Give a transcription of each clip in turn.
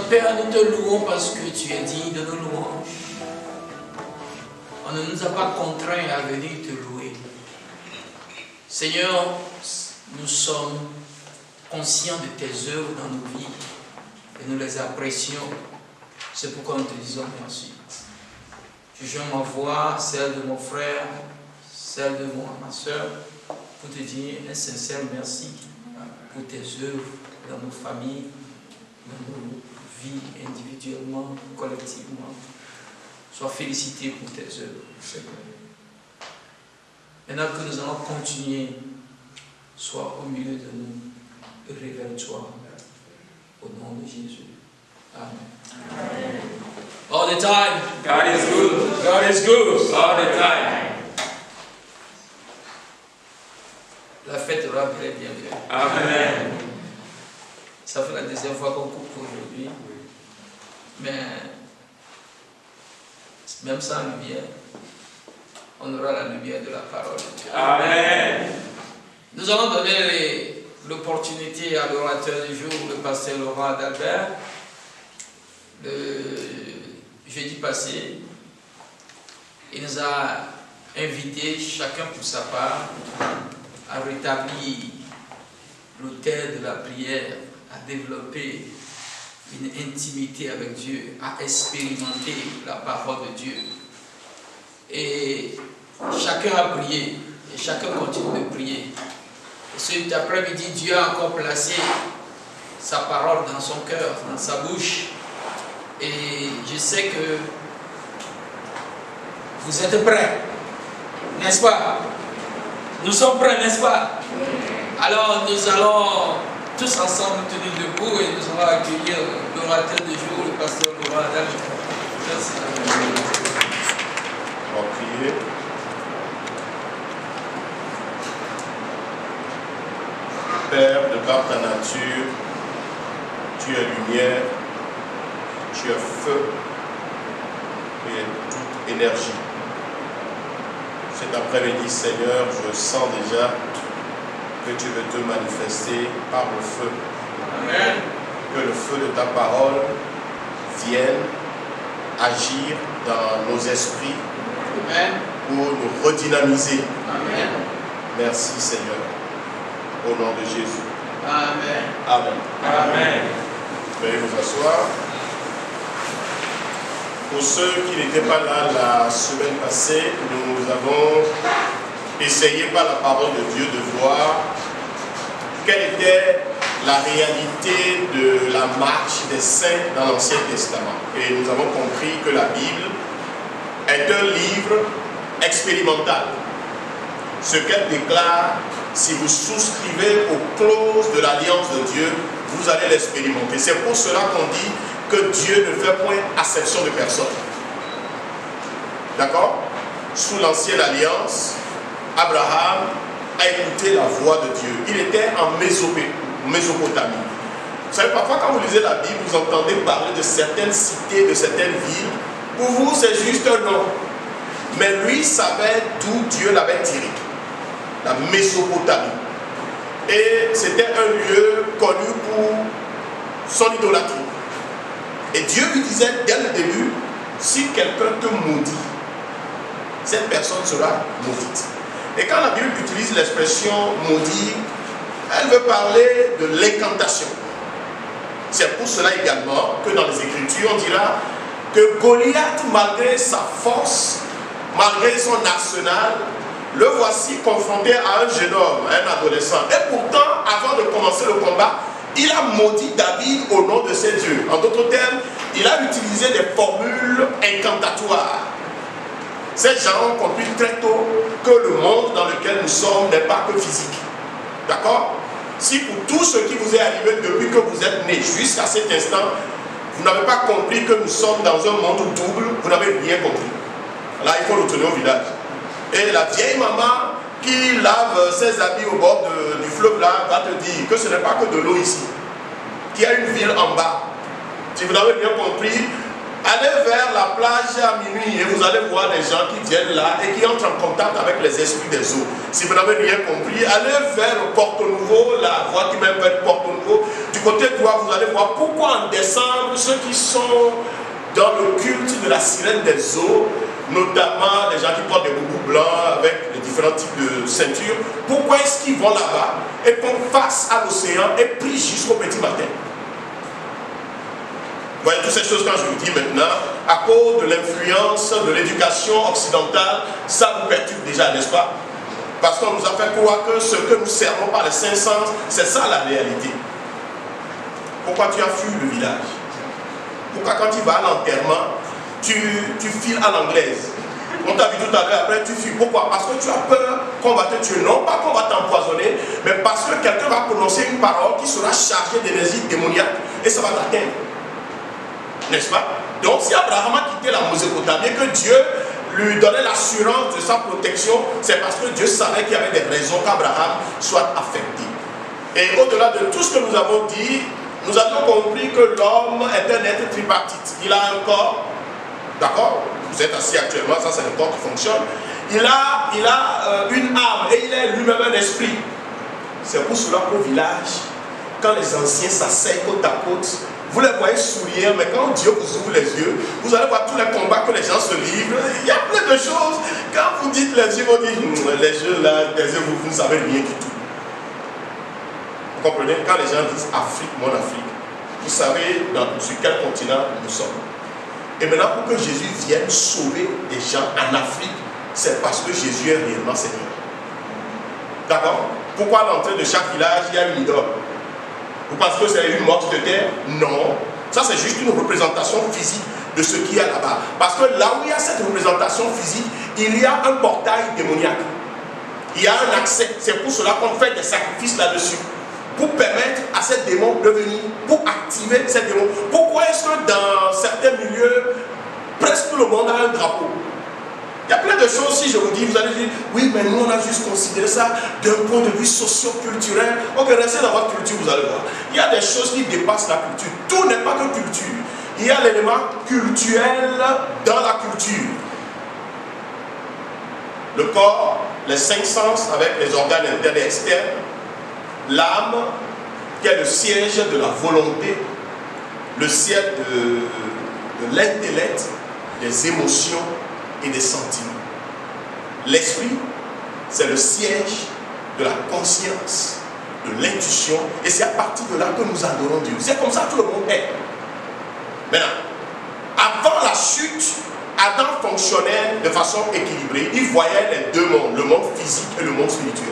notre Père, nous te louons parce que tu es digne de nos louanges. On ne nous a pas contraints à venir te louer. Seigneur, nous sommes conscients de tes œuvres dans nos vies et nous les apprécions. C'est pourquoi nous te disons merci. Je joins ma voix, celle de mon frère, celle de ma soeur, pour te dire un sincère merci pour tes œuvres dans nos familles, dans nos vies individuellement, collectivement. Sois félicité pour tes œuvres, Seigneur. Maintenant que nous allons continuer, sois au milieu de nous et révèle-toi au nom de Jésus. Amen. Amen. All the time. God is good. God is good. All the time. La fête aura bien bien. Amen. Ça fait la deuxième fois qu'on coupe aujourd'hui. Mais même sans lumière, on aura la lumière de la parole de Dieu. Amen. Nous allons donner l'opportunité à l'orateur du jour, le pasteur Laurent Adalbert. Le jeudi passé, il nous a invités, chacun pour sa part, à rétablir l'autel de la prière, à développer une intimité avec Dieu, à expérimenter la parole de Dieu. Et chacun a prié, et chacun continue de prier. Et cet après-midi, Dieu a encore placé sa parole dans son cœur, dans sa bouche. Et je sais que vous êtes prêts, n'est-ce pas? Nous sommes prêts, n'est-ce pas? Alors nous allons tous ensemble nous tenir debout et nous allons accueillir l'orateur du jour, le pasteur Laurent Adalbert. Merci. On va prier. Père, de par ta nature, tu es lumière, tu es feu et toute énergie. Cet après-midi, Seigneur, je sens déjà que tu veux te manifester par le feu. Amen. Que le feu de ta parole vienne agir dans nos esprits. Amen. Pour nous redynamiser. Amen. Merci Seigneur. Au nom de Jésus. Amen. Amen. Amen. Veuillez vous asseoir. Pour ceux qui n'étaient pas là la semaine passée, nous avons essayé par la parole de Dieu de voir quelle était la réalité de la marche des saints dans l'Ancien Testament. Et nous avons compris que la Bible est un livre expérimental. Ce qu'elle déclare, si vous souscrivez aux clauses de l'alliance de Dieu, vous allez l'expérimenter. C'est pour cela qu'on dit que Dieu ne fait point acception de personne. D'accord? Sous l'ancienne alliance, Abraham a écouté la voix de Dieu. Il était en Mésopotamie. Vous savez, parfois quand vous lisez la Bible, vous entendez parler de certaines cités, de certaines villes. Pour vous, c'est juste un nom. Mais lui savait d'où Dieu l'avait tiré. La Mésopotamie. Et c'était un lieu connu pour son idolâtrie. Et Dieu lui disait dès le début, si quelqu'un te maudit, cette personne sera maudite. Et quand la Bible utilise l'expression maudit, elle veut parler de l'incantation. C'est pour cela également que dans les Écritures, on dira que Goliath, malgré sa force, malgré son arsenal, le voici confronté à un jeune homme, un adolescent. Et pourtant, avant de commencer le combat, il a maudit David au nom de ses dieux. En d'autres termes, il a utilisé des formules incantatoires. Ces gens ont compris très tôt que le monde dans lequel nous sommes n'est pas que physique. D'accord? Si pour tout ce qui vous est arrivé depuis que vous êtes né jusqu'à cet instant, vous n'avez pas compris que nous sommes dans un monde double, vous n'avez rien compris. Là, il faut retourner au village. Et la vieille maman qui lave ses habits au bord du fleuve là va te dire que ce n'est pas que de l'eau ici, qu'il y a une ville en bas. Si vous n'avez bien compris, Allez vers la plage à minuit et vous allez voir des gens qui viennent là et qui entrent en contact avec les esprits des eaux. Si vous n'avez rien compris, allez vers Porto Nouveau, la voie qui mène vers Porto Nouveau. Du côté droit, vous allez voir pourquoi en décembre, ceux qui sont dans le culte de la sirène des eaux, notamment des gens qui portent des boubous blancs avec les différents types de ceintures, pourquoi est-ce qu'ils vont là-bas et qu'on face à l'océan et prient jusqu'au petit matin? Vous voyez toutes ces choses quand je vous dis maintenant, à cause de l'influence de l'éducation occidentale, ça vous perturbe déjà, n'est-ce pas? Parce qu'on nous a fait croire que ce que nous servons par les cinq sens, c'est ça la réalité. Pourquoi tu as fui le village? Pourquoi quand tu vas à l'enterrement, tu files à l'anglaise? On t'a vu tout à l'heure, après tu fuis. Pourquoi? Parce que tu as peur qu'on va te tuer. Non pas qu'on va t'empoisonner, mais parce que quelqu'un va prononcer une parole qui sera chargée d'énergie démoniaque et ça va t'atteindre. N'est-ce pas? Donc si Abraham a quitté la Mésopotamie et que Dieu lui donnait l'assurance de sa protection, c'est parce que Dieu savait qu'il y avait des raisons qu'Abraham soit affecté. Et au-delà de tout ce que nous avons dit, nous avons compris que l'homme est un être tripartite. Il a un corps, d'accord? Vous êtes assis actuellement, ça c'est le corps qui fonctionne. Il a une âme et il est lui-même un esprit. C'est pour cela qu'au village, quand les anciens s'asseyent côte à côte, vous les voyez sourire, mais quand Dieu vous ouvre les yeux, vous allez voir tous les combats que les gens se livrent. Il y a plein de choses. Quand vous dites les yeux, vous dites, les jeux là, vous ne savez rien du tout. Vous comprenez? Quand les gens disent Afrique, mon Afrique, vous savez sur quel continent nous sommes. Et maintenant, pour que Jésus vienne sauver des gens en Afrique, c'est parce que Jésus est réellement Seigneur. D'accord? Pourquoi à l'entrée de chaque village, il y a une idole? Vous pensez que c'est une morte de terre? Non. Ça, c'est juste une représentation physique de ce qu'il y a là-bas. Parce que là où il y a cette représentation physique, il y a un portail démoniaque. Il y a un accès. C'est pour cela qu'on fait des sacrifices là-dessus. Pour permettre à ces démons de venir, pour activer ces démons. Pourquoi est-ce que dans certains milieux, presque tout le monde a un drapeau? Il y a plein de choses, si je vous dis, vous allez dire, oui, mais nous on a juste considéré ça d'un point de vue socio-culturel. Ok, restez dans votre culture, vous allez voir. Il y a des choses qui dépassent la culture. Tout n'est pas que culture. Il y a l'élément culturel dans la culture. Le corps, les cinq sens avec les organes internes et externes, l'âme, qui est le siège de la volonté, le siège de l'intellect, des émotions et des sentiments. L'esprit, c'est le siège de la conscience, de l'intuition, et c'est à partir de là que nous adorons Dieu. C'est comme ça que tout le monde est. Maintenant, avant la chute, Adam fonctionnait de façon équilibrée. Il voyait les deux mondes, le monde physique et le monde spirituel.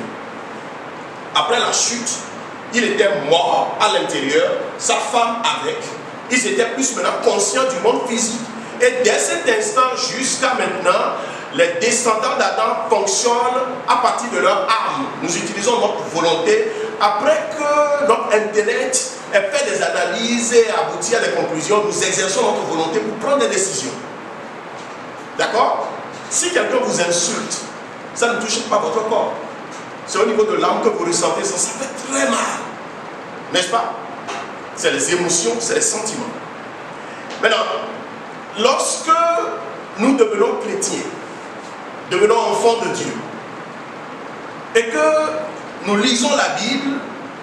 Après la chute, il était mort à l'intérieur, sa femme avec. Ils étaient plus maintenant conscients du monde physique. Et dès cet instant jusqu'à maintenant, les descendants d'Adam fonctionnent à partir de leur âme. Nous utilisons notre volonté. Après que notre intellect ait fait des analyses et abouti à des conclusions, nous exerçons notre volonté pour prendre des décisions. D'accord? Si quelqu'un vous insulte, ça ne touche pas votre corps. C'est au niveau de l'âme que vous ressentez ça. Ça fait très mal. N'est-ce pas? C'est les émotions, c'est les sentiments. Maintenant, lorsque nous devenons chrétiens, devenons enfants de Dieu, et que nous lisons la Bible,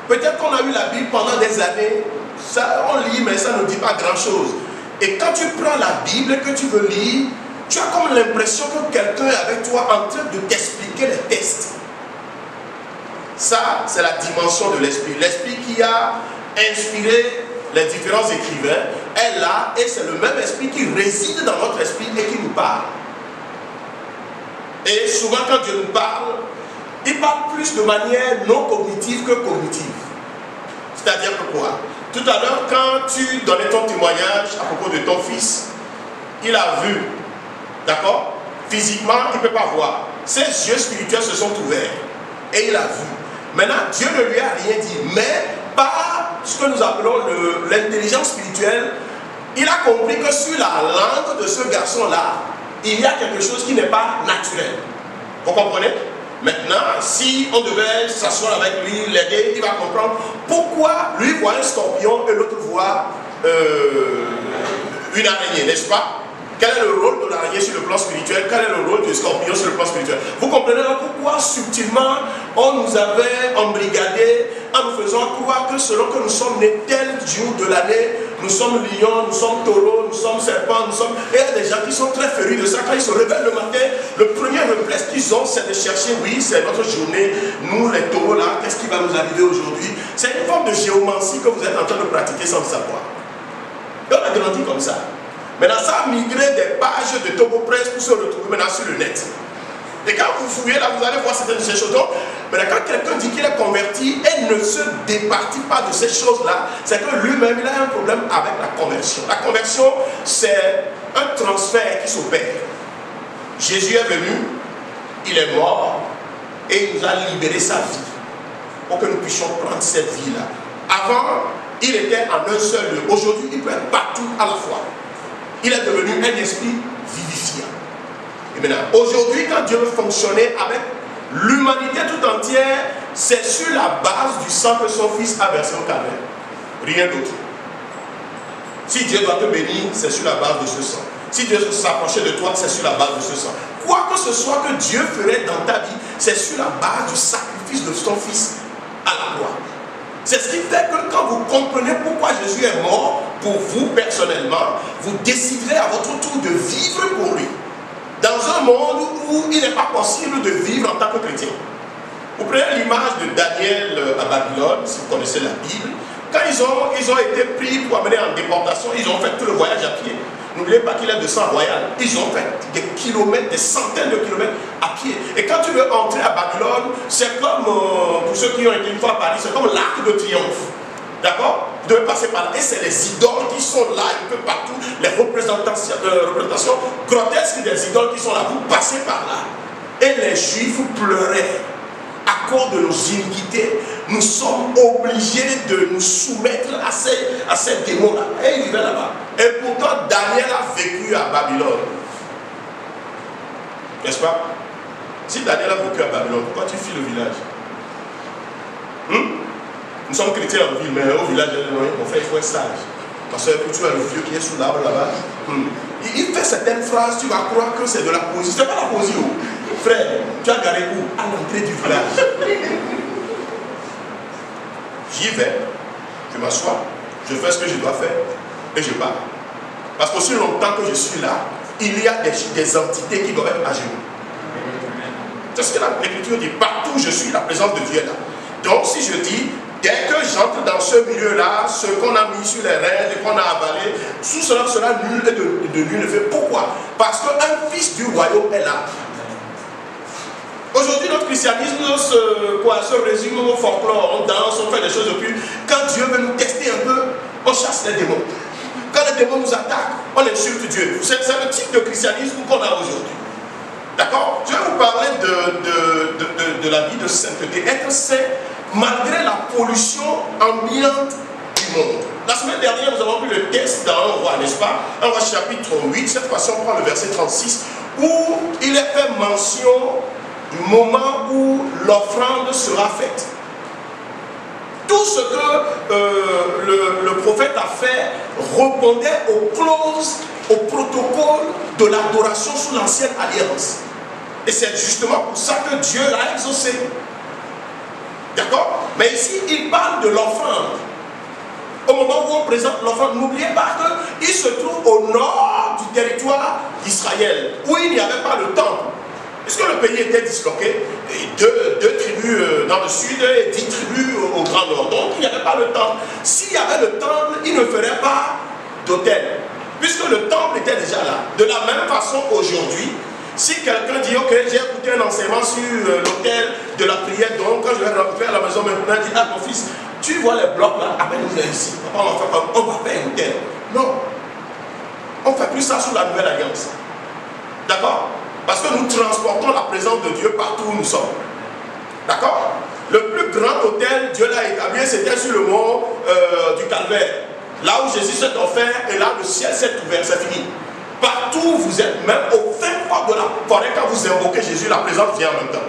peut-être qu'on a eu la Bible pendant des années, ça, on lit, mais ça ne dit pas grand-chose. Et quand tu prends la Bible et que tu veux lire, tu as comme l'impression que quelqu'un est avec toi en train de t'expliquer les textes. Ça, c'est la dimension de l'esprit. L'esprit qui a inspiré les différents écrivains est là, et c'est le même esprit qui réside dans notre esprit et qui nous parle. Et souvent quand Dieu nous parle, il parle plus de manière non cognitive que cognitive. C'est-à-dire que quoi? Tout à l'heure, quand tu donnais ton témoignage à propos de ton fils, il a vu, d'accord? Physiquement, il ne peut pas voir. Ses yeux spirituels se sont ouverts et il a vu. Maintenant, Dieu ne lui a rien dit, mais par ce que nous appelons l'intelligence spirituelle, il a compris que sur la langue de ce garçon-là, il y a quelque chose qui n'est pas naturel. Vous comprenez? Maintenant, si on devait s'asseoir avec lui, l'aider, il va comprendre pourquoi lui voit un scorpion et l'autre voit une araignée, n'est-ce pas? Quel est le rôle de l'araignée sur le plan spirituel? Quel est le rôle du scorpion sur le plan spirituel? Vous comprenez là pourquoi subtilement on nous avait embrigadés en nous faisant croire que selon que nous sommes nés tel jour de l'année, nous sommes lions, nous sommes taureaux, nous sommes serpents, nous sommes... Et il y a des gens qui sont très férus de ça. Quand ils se réveillent le matin, le premier réflexe qu'ils ont, c'est de chercher, oui, c'est notre journée, nous les taureaux là, qu'est-ce qui va nous arriver aujourd'hui? C'est une forme de géomancie que vous êtes en train de pratiquer sans le savoir. Et on a grandi comme ça. Maintenant, ça a migré des pages de Togo Press pour se retrouver maintenant sur le net. Et quand vous fouillez là, vous allez voir certaines de ces choses. Donc, maintenant, quand quelqu'un dit qu'il est converti et ne se départit pas de ces choses-là, c'est que lui-même, il a un problème avec la conversion. La conversion, c'est un transfert qui s'opère. Jésus est venu, il est mort, et il nous a libéré sa vie pour que nous puissions prendre cette vie-là. Avant, il était en un seul lieu. Aujourd'hui, il peut être partout à la fois. Il est devenu un esprit vivifiant. Et maintenant, aujourd'hui, quand Dieu veut fonctionner avec l'humanité tout entière, c'est sur la base du sang que son Fils a versé au calvaire. Rien d'autre. Si Dieu doit te bénir, c'est sur la base de ce sang. Si Dieu s'approchait de toi, c'est sur la base de ce sang. Quoi que ce soit que Dieu ferait dans ta vie, c'est sur la base du sacrifice de son Fils à la croix. C'est ce qui fait que quand vous comprenez pourquoi Jésus est mort pour vous personnellement, vous déciderez à votre tour de vivre pour lui. Dans un monde où il n'est pas possible de vivre en tant que chrétien. Vous prenez l'image de Daniel à Babylone, si vous connaissez la Bible. Quand ils ont été pris pour amener en déportation, ils ont fait tout le voyage à pied. N'oubliez pas qu'il est de sang royal. Ils ont fait des kilomètres, des centaines de kilomètres à pied. Et quand tu veux entrer à Babylone, c'est comme, pour ceux qui ont été une fois à Paris, c'est comme l'arc de triomphe. D'accord? Vous devez passer par là. Et c'est les idoles qui sont là un peu partout. Les représentations grotesques des idoles qui sont là. Vous passez par là. Et les Juifs pleuraient. À cause de nos iniquités, nous sommes obligés de nous soumettre à ces démons-là. Et ils vivaient là-bas. Et pourtant, Daniel a vécu à Babylone. N'est-ce pas? Si Daniel a vécu à Babylone, pourquoi tu fuis le village? Nous sommes chrétiens en ville, mais au village, on fait, il faut être sage. Parce que tu as le vieux qui est sous l'arbre là-bas. Il fait certaines phrases, tu vas croire que c'est de la poésie. C'est pas la poésie. Frère, tu as garé où? À l'entrée du village. J'y vais, je m'assois, je fais ce que je dois faire et je pars. Parce qu'aussi longtemps que je suis là, il y a des entités qui doivent être à genoux. C'est ce que l'Écriture dit. Partout où je suis, la présence de Dieu est là. Donc si je dis, dès que j'entre dans ce milieu-là, ce qu'on a mis sur les reins et qu'on a avalé, tout cela sera nul et de nul effet. Pourquoi? Parce qu'un fils du royaume est là. Aujourd'hui, notre christianisme se résume au folklore. On danse, on fait des choses de plus. Quand Dieu veut nous tester un peu, on chasse les démons. Quand les démons nous attaquent, on insulte Dieu. C'est le type de christianisme qu'on a aujourd'hui. D'accord? Je vais vous parler de la vie de sainteté. Être saint malgré la pollution ambiante du monde. La semaine dernière, nous avons vu le texte dans 1 Roi, n'est-ce pas? 1 Roi chapitre 8, cette fois-ci on prend le verset 36, où il est fait mention du moment où l'offrande sera faite. Tout ce que le prophète a fait répondait aux clauses, au protocole de l'adoration sous l'ancienne alliance. Et c'est justement pour ça que Dieu l'a exaucé. D'accord? Mais ici, il parle de l'offrande. Au moment où on présente l'offrande, n'oubliez pas qu'il se trouve au nord du territoire d'Israël, où il n'y avait pas le temple. Puisque le pays était disloqué, deux tribus dans le sud et 10 tribus au grand nord. Donc il n'y avait pas le temple. S'il y avait le temple, il ne ferait pas d'autel. Puisque le temple était déjà là. De la même façon aujourd'hui, si quelqu'un dit, ok, j'ai écouté un enseignement sur l'autel de la prière, donc quand je vais rentrer à la maison maintenant, il dit, ah mon fils, tu vois les blocs là, amène-nous ici. On va faire un autel. Non. On ne fait plus ça sous la nouvelle alliance. D'accord? Parce que nous transportons la présence de Dieu partout où nous sommes. D'accord? Le plus grand autel, Dieu l'a établi, c'était sur le mont du Calvaire. Là où Jésus s'est offert, et là le ciel s'est ouvert, c'est fini. Partout où vous êtes, même au fin fond de la forêt, quand vous invoquez Jésus, la présence vient en même temps.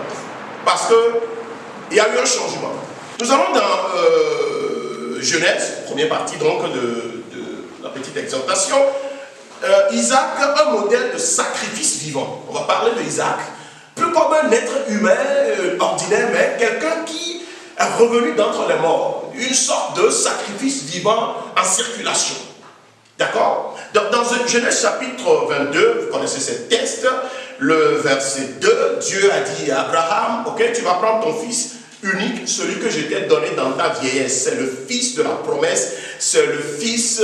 Parce qu'il y a eu un changement. Nous allons dans Genèse, première partie donc de la petite exhortation. Isaac, un modèle de sacrifice vivant. On va parler de Isaac. Plus comme un être humain ordinaire, mais quelqu'un qui est revenu d'entre les morts. Une sorte de sacrifice vivant en circulation. D'accord? Dans Genèse chapitre 22, vous connaissez ce texte, le verset 2, Dieu a dit à Abraham, ok, tu vas prendre ton fils unique, celui que je t'ai donné dans ta vieillesse. C'est le fils de la promesse, c'est le fils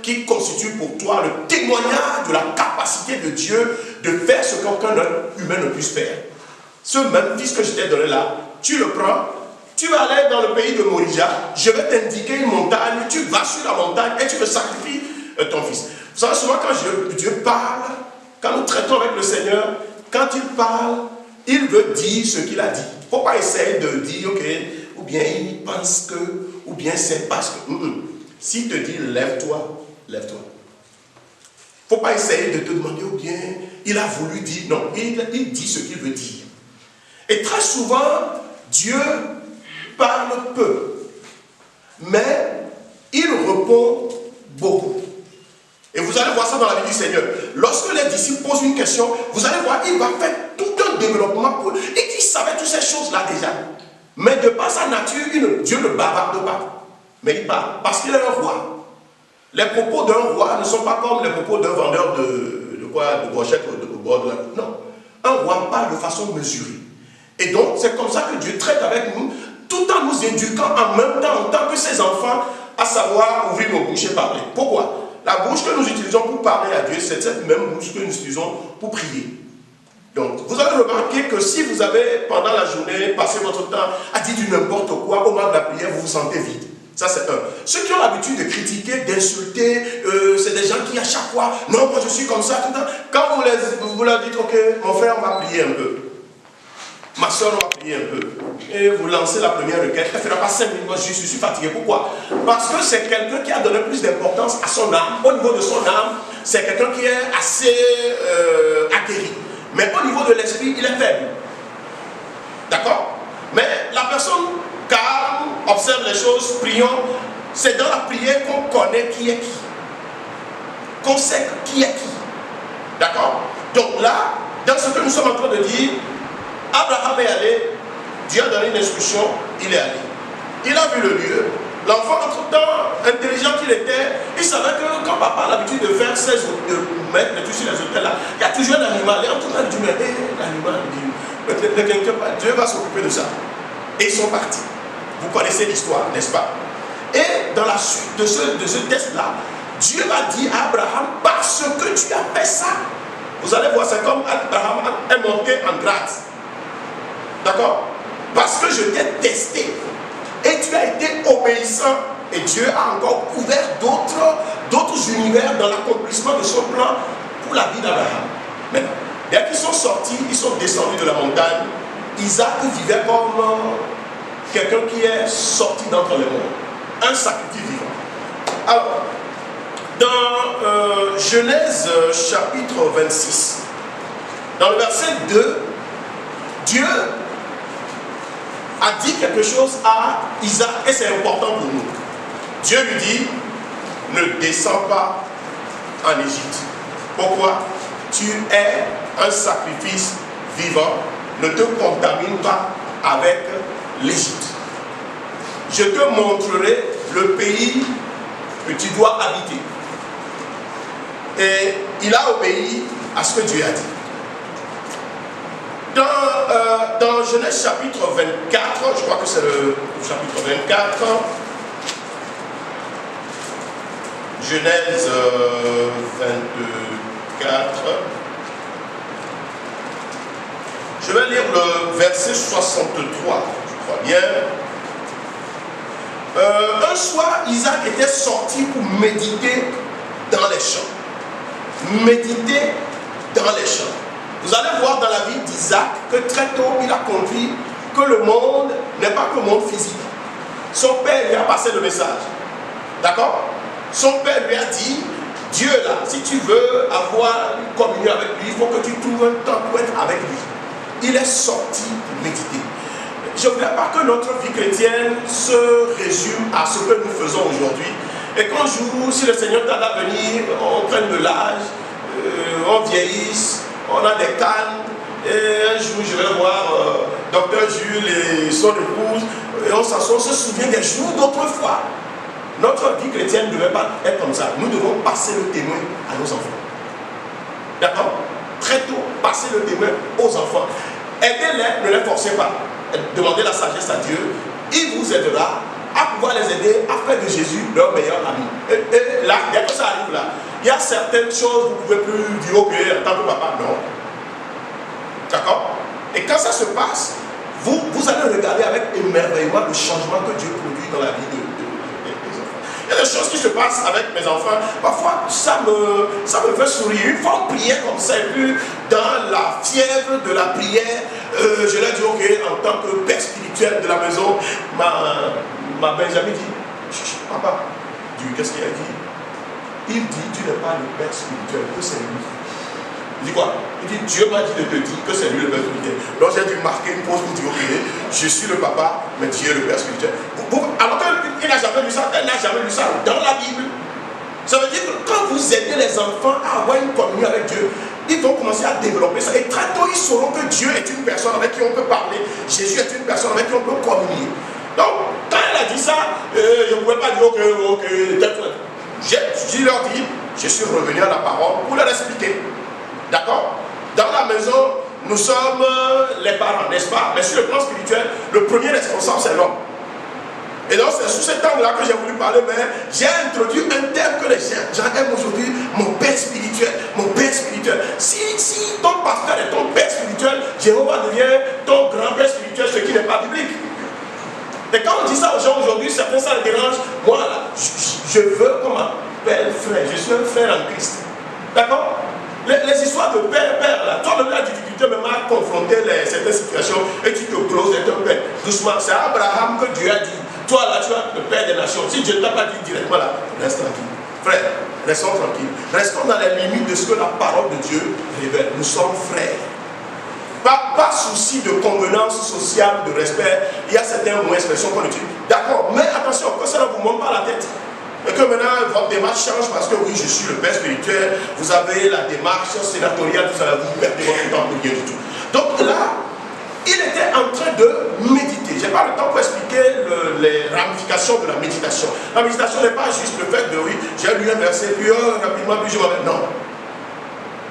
qui constitue pour toi le témoignage de la capacité de Dieu de faire ce qu'aucun humain ne puisse faire. Ce même fils que je t'ai donné là, tu le prends, tu vas aller dans le pays de Morija, je vais t'indiquer une montagne, tu vas sur la montagne et tu me sacrifies ton fils. Vous savez, souvent quand Dieu parle, quand nous traitons avec le Seigneur, quand il parle, il veut dire ce qu'il a dit. Il ne faut pas essayer de dire, ok, ou bien il pense que, ou bien c'est parce que. S'il te dit, lève-toi, lève-toi. Il ne faut pas essayer de te demander, ou bien il a voulu dire. Non, il dit ce qu'il veut dire. Et très souvent, Dieu parle peu, mais il répond beaucoup. Et vous allez voir ça dans la vie du Seigneur. Lorsque les disciples posent une question, vous allez voir, il va faire tout un développement pour eux. Et qui savait toutes ces choses-là déjà. Mais de par sa nature, Dieu ne bavarde pas. Mais il parle. Parce qu'il est un roi. Les propos d'un roi ne sont pas comme les propos d'un vendeur de brochettes au bord de la route. Non. Un roi parle de façon mesurée. Et donc, c'est comme ça que Dieu traite avec nous, tout en nous éduquant en même temps, en tant que ses enfants, à savoir ouvrir nos bouches et parler. Pourquoi? La bouche que nous utilisons pour parler à Dieu, c'est cette même bouche que nous utilisons pour prier. Donc, vous allez remarquer que si vous avez, pendant la journée, passé votre temps à dire du n'importe quoi, au moment de la prière, vous vous sentez vide. Ça, c'est un. Ceux qui ont l'habitude de critiquer, d'insulter, c'est des gens qui, à chaque fois, non, moi je suis comme ça, tout le temps. Quand vous leur dites, ok, mon frère, on va prier un peu. Ma soeur, on va prier un peu. Et vous lancez la première requête. Elle ne fera pas 5 minutes, moi je suis fatigué. Pourquoi? Parce que c'est quelqu'un qui a donné plus d'importance à son âme. Au niveau de son âme, c'est quelqu'un qui est assez aguerri. Mais au niveau de l'esprit, il est faible. D'accord? Mais la personne calme, observe les choses, prions. C'est dans la prière qu'on connaît qui est qui. Qu'on sait qui est qui. D'accord? Donc là, dans ce que nous sommes en train de dire, Abraham est allé, Dieu a donné une instruction, il est allé. Il a vu le lieu. L'enfant, entre-temps, intelligent qu'il était, il savait que quand papa a l'habitude de faire ses de mettre les sur les hôtels là, il y a toujours un animal. Et en tout cas, il dit, mais l'animal, ne t'inquiète pas, Dieu va s'occuper de ça. Et ils sont partis. Vous connaissez l'histoire, n'est-ce pas? Et dans la suite de ce test-là, Dieu a dit à Abraham, parce que tu as fait ça, vous allez voir, c'est comme Abraham est monté en grade. D'accord? Parce que je t'ai testé et tu as été obéissant et Dieu a encore couvert d'autres univers dans l'accomplissement de son plan pour la vie d'Abraham. Maintenant, dès qu'ils sont sortis, ils sont descendus de la montagne. Isaac vivait comme quelqu'un qui est sorti d'entre les morts, un sacrifice vivant. Alors, dans Genèse chapitre 26, dans le verset 2, Dieu a dit quelque chose à Isaac et c'est important pour nous. Dieu lui dit, ne descends pas en Égypte. Pourquoi? Tu es un sacrifice vivant. Ne te contamine pas avec l'Égypte. Je te montrerai le pays que tu dois habiter. Et il a obéi à ce que Dieu a dit. Dans Genèse chapitre 24, je crois que c'est le chapitre 24, Genèse 24, je vais lire le verset 63, je crois bien. Un soir, Isaac était sorti pour méditer dans les champs. Méditer dans les champs. Vous allez voir dans la vie d'Isaac que très tôt, il a compris que le monde n'est pas que le monde physique. Son père lui a passé le message. D'accord? Son père lui a dit, Dieu là, si tu veux avoir une communion avec lui, il faut que tu trouves un temps pour être avec lui. Il est sorti pour méditer. Je ne voudrais pas que notre vie chrétienne se résume à ce que nous faisons aujourd'hui. Et qu'un jour, si le Seigneur tarde à venir, on prenne de l'âge, on vieillisse, on a des cannes. Et un jour, je vais voir Dr Jules et son épouse, et on s'assoit, on se souvient des jours d'autrefois. Notre vie chrétienne ne devait pas être comme ça. Nous devons passer le témoin à nos enfants. D'accord? Très tôt, passer le témoin aux enfants. Aidez-les, ne les forcez pas. Demandez la sagesse à Dieu. Il vous aidera à pouvoir les aider à faire de Jésus leur meilleur ami. Et là, dès que ça arrive là, il y a certaines choses, vous ne pouvez plus dire, ok, en tant que papa, non. D'accord? Et quand ça se passe, vous allez regarder avec émerveillement le changement que Dieu produit dans la vie des enfants. Il y a des choses qui se passent avec mes enfants. Parfois, ça me fait sourire. Une fois, on priait comme ça, et puis dans la fièvre de la prière, je leur dis, ok, en tant que père spirituel de la maison, ma Benjamin dit, papa, qu'est-ce qu'il a dit? Il dit, tu n'es pas le père spirituel, que c'est lui. Il dit quoi? Il dit, Dieu m'a dit de te dire que c'est lui le père spirituel. Donc j'ai dû marquer une pause pour dire, ok, je suis le papa, mais Dieu est le père spirituel. Alors qu'il n'a jamais lu ça, elle n'a jamais lu ça dans la Bible. Ça veut dire que quand vous aidez les enfants à avoir une communion avec Dieu, ils vont commencer à développer ça. Et très tôt, ils sauront que Dieu est une personne avec qui on peut parler. Jésus est une personne avec qui on peut communier. Donc, quand elle a dit ça, je ne pouvais pas dire, ok, je leur dis, je suis revenu à la parole pour leur expliquer. D'accord? Dans la maison, nous sommes les parents, n'est-ce pas? Mais sur le plan spirituel, le premier responsable, c'est l'homme. Et donc, c'est sous cet angle-là que j'ai voulu parler, mais j'ai introduit un terme que les gens aiment aujourd'hui, mon père spirituel. Mon père spirituel. Si ton pasteur est ton père spirituel, Jéhovah devient ton grand-père spirituel, ce qui n'est pas biblique. Et quand on dit ça aux gens aujourd'hui, certains ça les dérange. Moi, là, je veux qu'on m'appelle frère. Je suis un frère en Christ. D'accord? Les histoires de père, là, toi-même la difficulté même à confronter certaines situations et tu te closes d'être un père. Doucement, c'est Abraham que Dieu a dit. Toi là, tu es le père des nations. Si Dieu ne t'a pas dit directement là, reste tranquille. Frère, restons tranquilles. Restons dans les limites de ce que la parole de Dieu révèle. Nous sommes frères. Pas souci de convenance sociale, de respect. Il y a certains mots, expressions qu'on utilise. D'accord, mais attention, que ça ne vous monte pas la tête. Et que maintenant votre démarche change parce que oui, je suis le père spirituel, vous avez la démarche sénatoriale, tout ça, vous perdez votre temps pour rien du tout. Donc là, il était en train de méditer. Je n'ai pas le temps pour expliquer les ramifications de la méditation. La méditation n'est pas juste le fait de oui, j'ai lu un verset, puis rapidement, puis je m'en vais. Non.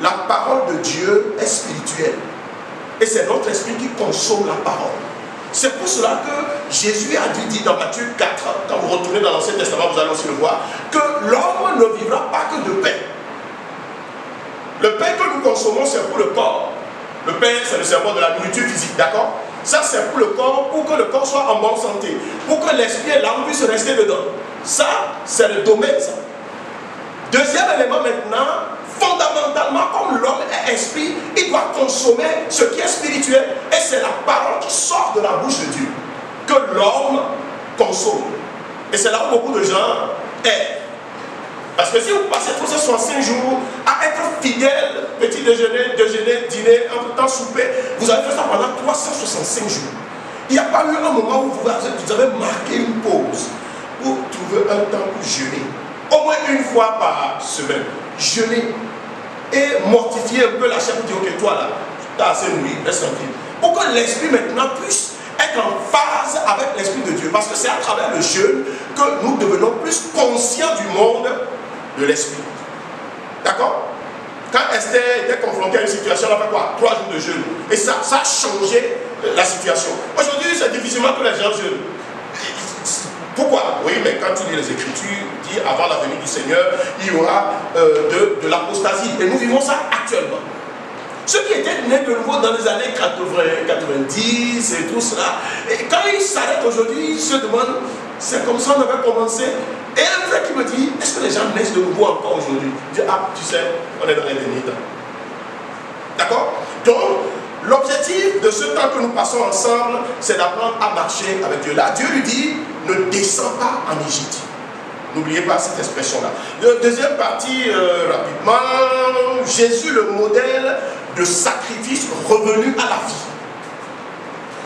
La parole de Dieu est spirituelle. Et c'est notre esprit qui consomme la parole. C'est pour cela que Jésus a dit dans Matthieu 4, quand vous retournez dans l'Ancien Testament, vous allez aussi le voir, que l'homme ne vivra pas que de pain. Le pain que nous consommons, c'est pour le corps. Le pain, c'est le symbole de la nourriture physique, d'accord? Ça, c'est pour le corps, pour que le corps soit en bonne santé, pour que l'esprit et l'âme puissent rester dedans. Ça, c'est le domaine, ça. Deuxième élément maintenant, fondamentalement, comme l'homme est esprit, il doit consommer ce qui est spirituel. Et c'est la parole qui sort de la bouche de Dieu que l'homme consomme. Et c'est là où beaucoup de gens errent. Parce que si vous passez tous ces 65 jours à être fidèle, petit déjeuner, dîner, entre temps souper, vous avez fait ça pendant 365 jours. Il n'y a pas eu un moment où vous avez marqué une pause pour trouver un temps pour jeûner. Au moins une fois par semaine. Jeûner et mortifier un peu la chair pour dire ok, toi là, tu as assez nourri, reste tranquille. Pour que l'esprit maintenant puisse être en phase avec l'esprit de Dieu. Parce que c'est à travers le jeûne que nous devenons plus conscients du monde de l'esprit. D'accord? Quand Esther était confrontée à une situation, elle a fait quoi? 3 jours de jeûne. Et ça a changé la situation. Aujourd'hui, c'est difficilement que les gens jeûnent. Pourquoi? Oui, mais quand tu lis les Écritures, il dit avant la venue du Seigneur, il y aura de l'apostasie. Et nous vivons ça actuellement. Ceux qui étaient nés de nouveau dans les années 80, 90 et tout cela, et quand ils s'arrêtent aujourd'hui, ils se demandent, c'est comme ça on avait commencé. Et un frère qui me dit, est-ce que les gens naissent de nouveau encore aujourd'hui? Je dis, ah, tu sais, on est dans les derniers temps. D'accord? Donc, l'objectif de ce temps que nous passons ensemble, c'est d'apprendre à marcher avec Dieu. Là, Dieu lui dit, ne descends pas en Égypte. N'oubliez pas cette expression-là. Deuxième partie, rapidement, Jésus, le modèle de sacrifice revenu à la vie.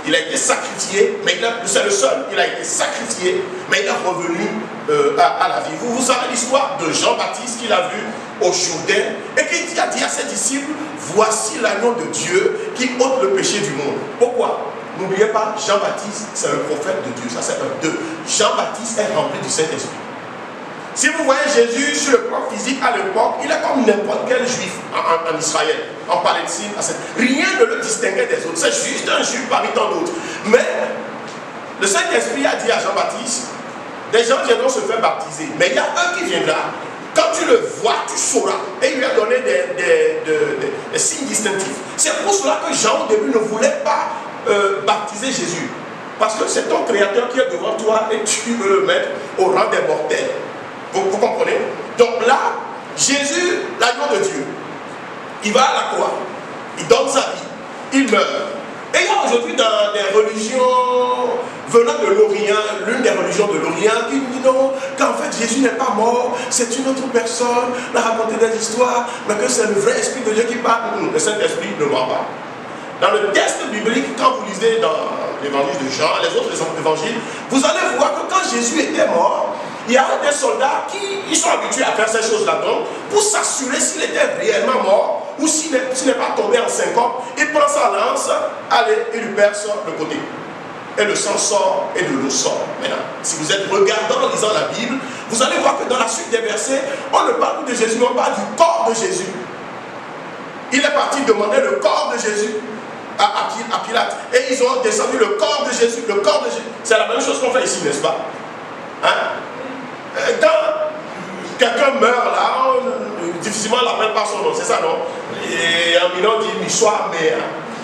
Il a été sacrifié, mais c'est le seul. Il a été sacrifié, mais il est revenu à la vie. Vous savez l'histoire de Jean-Baptiste qu'il a vu au Jourdain et qui a dit à ses disciples, voici l'agneau de Dieu qui ôte le péché du monde. Pourquoi? N'oubliez pas, Jean-Baptiste, c'est un prophète de Dieu. Ça, c'est un 2. Jean-Baptiste est rempli du Saint-Esprit. Si vous voyez Jésus sur le plan physique à l'époque, il est comme n'importe quel juif en Israël, en Palestine. Rien ne le distinguait des autres. C'est juste un juif parmi tant d'autres. Mais le Saint-Esprit a dit à Jean-Baptiste, des gens viendront se faire baptiser. Mais il y a un qui viendra. Quand tu le vois, tu sauras. Et il lui a donné des signes distinctifs. C'est pour cela que Jean, au début, ne voulait pas baptiser Jésus. Parce que c'est ton Créateur qui est devant toi et tu veux le mettre au rang des mortels. Vous comprenez? Donc là, Jésus, l'agneau de Dieu, il va à la croix, il donne sa vie, il meurt. Et il y a aujourd'hui dans des religions venant de l'Orient, l'une des religions de l'Orient, qui dit non, qu'en fait Jésus n'est pas mort, c'est une autre personne, on a raconté des histoires, mais que c'est le vrai Esprit de Dieu qui parle. Le Saint-Esprit ne ment pas. Dans le texte biblique, quand vous lisez dans l'évangile de Jean, les autres évangiles, vous allez voir que quand Jésus était mort, il y a des soldats qui sont habitués à faire ces choses-là. Donc, pour s'assurer s'il était réellement mort ou s'il n'est pas tombé en syncope, il prend sa lance, allez, il lui perce le côté. Et le sang sort et de l'eau sort. Maintenant, si vous êtes regardant en lisant la Bible, vous allez voir que dans la suite des versets, on ne parle plus de Jésus, mais on parle du corps de Jésus. Il est parti demander le corps de Jésus à Pilate. Et ils ont descendu le corps de Jésus. Le corps de Jésus. C'est la même chose qu'on fait ici, n'est-ce pas? Hein? Quand quelqu'un meurt là, difficilement on l'appelle par son nom, c'est ça, non? Et un million dit Michoua Mea.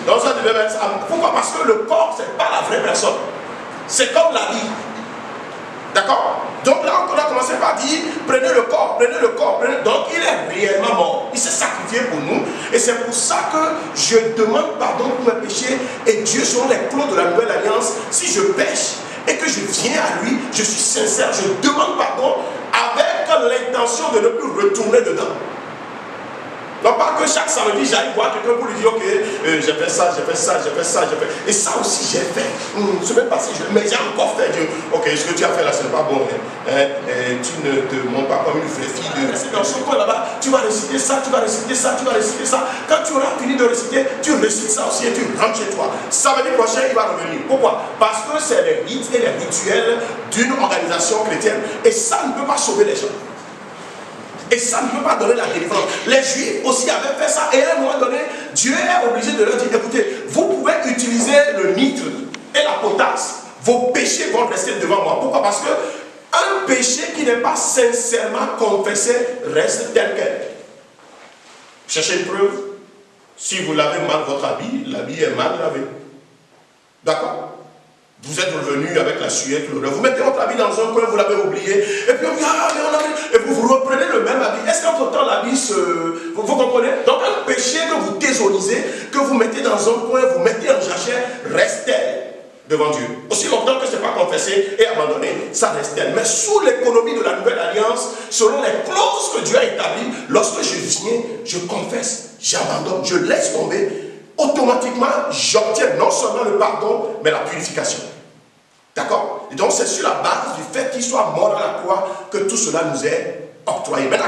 Donc ça devait être ça. Pourquoi? Parce que le corps, c'est pas la vraie personne. C'est comme la vie. D'accord? Donc là, on a commencé par dire prenez le corps, prenez le corps, prenez. Donc il est réellement mort. Il s'est sacrifié pour nous. Et c'est pour ça que je demande pardon pour mes péchés. Et Dieu, selon les clauses de la nouvelle alliance, si je pêche et que je viens à lui, je suis sincère, je demande pardon avec l'intention de ne plus retourner dedans. Non pas que chaque samedi j'arrive voir quelqu'un pour lui dire ok, j'ai fait ça, j'ai fait ça, j'ai fait ça, j'ai fait. Et ça aussi j'ai fait. Semaine passée, mais j'ai encore fait Dieu. Ok, ce que tu as fait là, c'est pas bon. Tu ne te montres pas comme une vraie fille de rester dans son coin là-bas. Tu vas réciter ça, tu vas réciter ça, tu vas réciter ça. Quand tu auras fini de réciter, tu récites ça aussi et tu rentres chez toi. Samedi prochain, il va revenir. Pourquoi? Parce que c'est les rites et les rituels d'une organisation chrétienne. Et ça ne peut pas sauver les gens. Et ça ne peut pas donner la délivrance. Les Juifs aussi avaient fait ça. Et à un moment donné, Dieu est obligé de leur dire, écoutez, vous pouvez utiliser le nitre et la potasse. Vos péchés vont rester devant moi. Pourquoi? Parce que un péché qui n'est pas sincèrement confessé reste tel quel. Cherchez une preuve. Si vous lavez mal votre habit, l'habit est mal lavé. D'accord? Vous êtes revenu avec la suette, vous mettez votre habit dans un coin, vous l'avez oublié, et puis on dit, ah, mais on a... Et vous reprenez le même habit. Est-ce qu'entre temps l'habit se... Vous comprenez? Donc un péché que vous thésaurisez, que vous mettez dans un coin, vous mettez en jachère, reste tel devant Dieu. Aussi longtemps que ce n'est pas confessé et abandonné, ça reste tel. Mais sous l'économie de la nouvelle alliance, selon les clauses que Dieu a établies, lorsque je viens, je confesse, j'abandonne, je laisse tomber, automatiquement, j'obtiens non seulement le pardon, mais la purification. D'accord? Et donc, c'est sur la base du fait qu'il soit mort à la croix que tout cela nous est octroyé. Maintenant,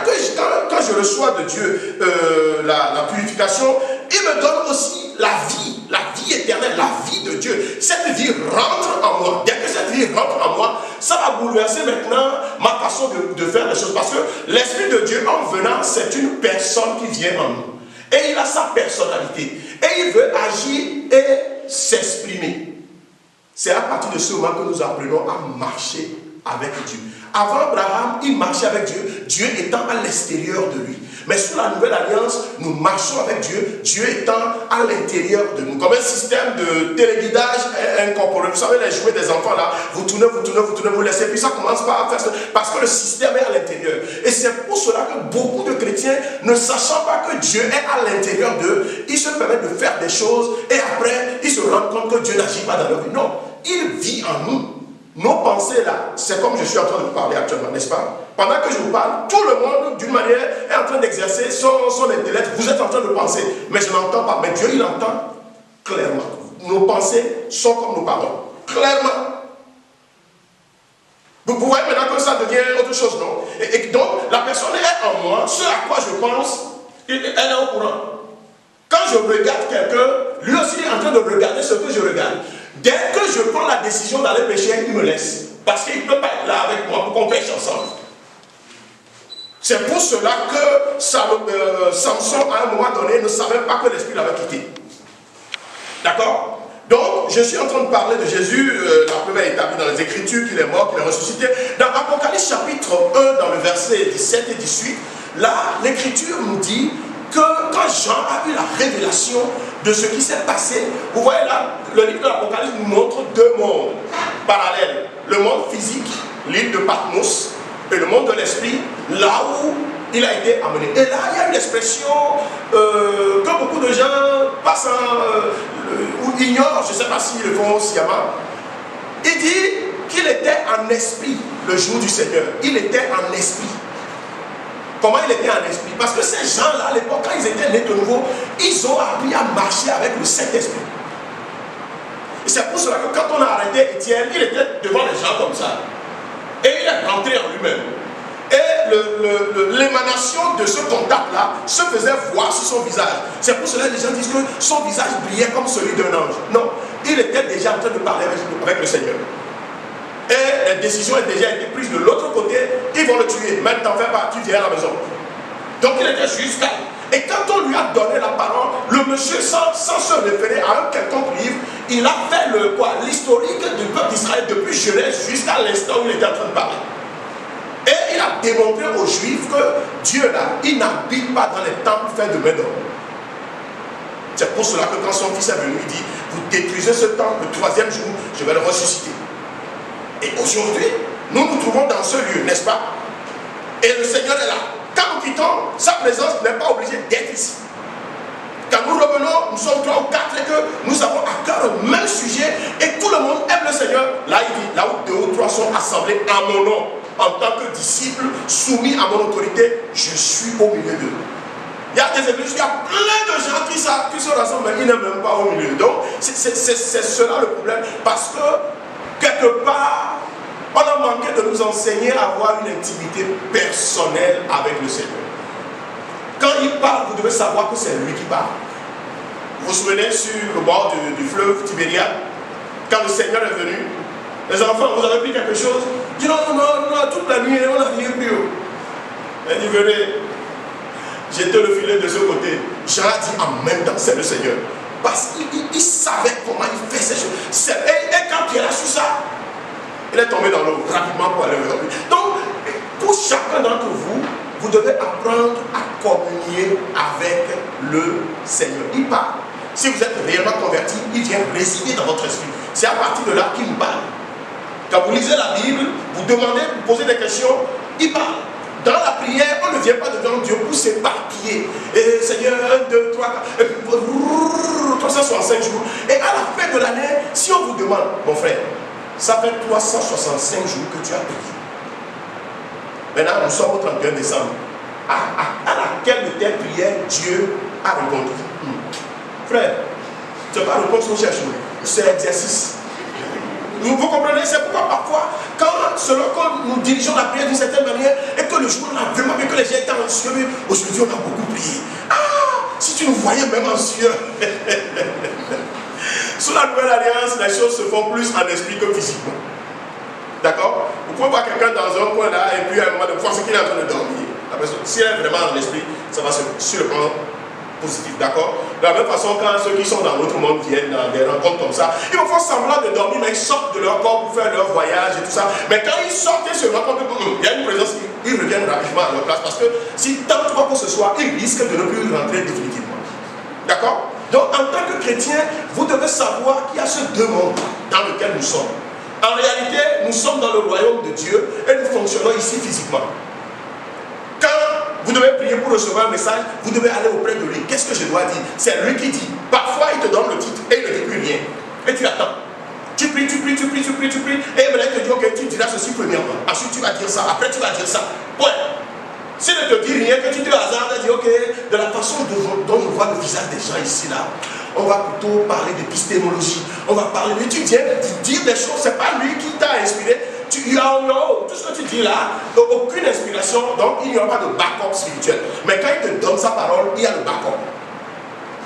quand je reçois de Dieu la purification, il me donne aussi la vie éternelle, la vie de Dieu. Cette vie rentre en moi. Dès que cette vie rentre en moi, ça va bouleverser maintenant ma façon de faire les choses. Parce que l'Esprit de Dieu, en venant, c'est une personne qui vient en nous. Et il a sa personnalité. Et il veut agir et s'exprimer. C'est à partir de ce moment que nous apprenons à marcher avec Dieu. Avant Abraham, il marchait avec Dieu, Dieu étant à l'extérieur de lui. Mais sous la nouvelle alliance, nous marchons avec Dieu, Dieu étant à l'intérieur de nous. Comme un système de téléguidage incorporé. Vous savez, les jouets des enfants là, vous tournez, vous laissez, puis ça commence par faire ça. Parce que le système est à l'intérieur. Et c'est pour cela que beaucoup de chrétiens, ne sachant pas que Dieu est à l'intérieur d'eux, ils se permettent de faire des choses et après, ils se rendent compte que Dieu n'agit pas dans leur vie. Non, il vit en nous. Nos pensées là, c'est comme je suis en train de vous parler actuellement, n'est-ce pas? Pendant que je vous parle, tout le monde, d'une manière, est en train d'exercer son intellect. Vous êtes en train de penser, mais je n'entends pas. Mais Dieu, il entend clairement. Nos pensées sont comme nos paroles. Clairement. Vous voyez maintenant que ça devient autre chose, non? Et donc, la personne est en moi, ce à quoi je pense, elle est au courant. Quand je regarde quelqu'un, lui aussi est en train de regarder ce que je regarde. Dès que je prends la décision d'aller pécher, il me laisse. Parce qu'il ne peut pas être là avec moi pour qu'on pêche ensemble. C'est pour cela que Samson, à un moment donné, ne savait pas que l'Esprit l'avait quitté. D'accord? Donc, je suis en train de parler de Jésus, la première établie dans les Écritures, qu'il est mort, qu'il est ressuscité. Dans Apocalypse chapitre 1, dans le verset 17 et 18, là, l'Écriture nous dit que quand Jean a eu la révélation de ce qui s'est passé, vous voyez là, le livre de l'Apocalypse nous montre deux mondes parallèles. Le monde physique, l'île de Patmos, et le monde de l'esprit, là où il a été amené. Et là, il y a une expression que beaucoup de gens passent ou ignorent, je ne sais pas s'ils le font sciemment. Il dit qu'il était en esprit le jour du Seigneur. Il était en esprit. Comment il était en esprit? Parce que ces gens-là, à l'époque, quand ils étaient nés de nouveau, ils ont appris à marcher avec le Saint-Esprit. Et c'est pour cela que quand on a arrêté Étienne, il était devant les gens comme ça. Et il est rentré en lui-même. Et l'émanation de ce contact-là se faisait voir sur son visage. C'est pour cela que les gens disent que son visage brillait comme celui d'un ange. Non, il était déjà en train de parler avec le Seigneur. Et la décision a déjà été prise de l'autre côté, ils vont le tuer. Maintenant, t'en fais pas, tu viens à la maison. Donc il était juste calme. Et quand on lui a donné la parole, le monsieur, sans se référer à un quelconque livre, il a fait l'historique du peuple d'Israël depuis Genèse jusqu'à l'instant où il était en train de parler. Et il a démontré aux Juifs que Dieu là, il n'habite pas dans les temples faits de main d'homme. C'est pour cela que quand son fils est venu, il dit, vous détruisez ce temple, le troisième jour, je vais le ressusciter. Et aujourd'hui, nous nous trouvons dans ce lieu, n'est-ce pas? Et le Seigneur est là. Quand nous quittons, sa présence n'est pas obligée d'être ici. Quand nous revenons, nous sommes 3 ou 4 et que nous avons à cœur le même sujet et tout le monde aime le Seigneur. Là, il dit, là où 2 ou 3 sont assemblés à mon nom, en tant que disciple soumis à mon autorité, je suis au milieu d'eux. Il y a des églises, il y a plein de gens qui se rassemblent, mais ils n'aiment même pas au milieu. Donc, c'est cela le problème. Parce que, quelque part, on a manqué de nous enseigner à avoir une intimité personnelle avec le Seigneur. Quand il parle, vous devez savoir que c'est lui qui parle. Vous vous souvenez sur le bord du fleuve Tibériade, quand le Seigneur est venu, les enfants, vous avez pris quelque chose? Il dit non, toute la nuit, on n'a rien pris. Elle dit venez, jetez le filet de ce côté. Jean a dit en même temps, c'est le Seigneur. Parce qu'il savait comment il fait ces choses. Et quand Pierre a su ça, il est tombé dans l'eau rapidement pour aller vers lui. Donc, pour chacun d'entre vous, vous devez apprendre à communier avec le Seigneur. Il parle. Si vous êtes réellement converti, il vient résider dans votre esprit. C'est à partir de là qu'il nous parle. Quand vous lisez la Bible, vous demandez, vous posez des questions, il parle. Dans la prière, on ne vient pas devant Dieu pour s'éparpiller. Et Seigneur, 1, 2, 3, 4, 365 jours. Et à la fin de l'année, si on vous demande, mon frère, ça fait 365 jours que tu as prié. Maintenant, nous sommes au 31 décembre. À laquelle de tes prières Dieu a répondu? Frère, ce n'est pas réponse qu'on cherche, c'est exercice. Vous comprenez? C'est pourquoi parfois, selon que nous dirigeons la prière d'une certaine manière, et que le jour on a vraiment vu que les gens étaient anxieux, aujourd'hui on a beaucoup prié. Si tu nous voyais même anxieux. Sous la nouvelle alliance, les choses se font plus en esprit que physiquement. D'accord? Vous pouvez voir quelqu'un dans un coin là, et puis à un moment de penser qu'il est en train de dormir. La personne, si elle est vraiment dans l'esprit, ça va se sur le plan positif, d'accord? De la même façon, quand ceux qui sont dans l'autre monde viennent dans des rencontres comme ça, ils vont faire semblant de dormir, mais ils sortent de leur corps pour faire leur voyage et tout ça. Mais quand ils sortent et se rencontrent, il y a une présence, ils reviennent rapidement à leur place. Parce que si tant quoi que ce soit, ils risquent de ne plus rentrer définitivement. D'accord? Donc, en tant que chrétien, vous devez savoir qu'il y a ce deux mondes dans lesquels nous sommes. En réalité, nous sommes dans le royaume de Dieu et nous fonctionnons ici physiquement. Quand vous devez prier pour recevoir un message, vous devez aller auprès de lui. Qu'est-ce que je dois dire? C'est lui qui dit. Parfois, il te donne le titre et il ne dit plus rien. Et tu attends. Tu pries. Et maintenant, il te dit, ok, tu diras ceci premièrement. Ensuite, tu vas dire ça. Après, tu vas dire ça. Point. S'il ne te dit rien, que tu te hasardes, tu dis, ok, de la façon dont je vois le visage des gens ici, là, on va plutôt parler d'épistémologie. On va parler, mais tu viens de dire des choses, c'est pas lui qui t'a inspiré. il y a en haut, tout ce que tu dis là, aucune inspiration, donc il n'y aura pas de backup spirituel. Mais quand il te donne sa parole, il y a le backup.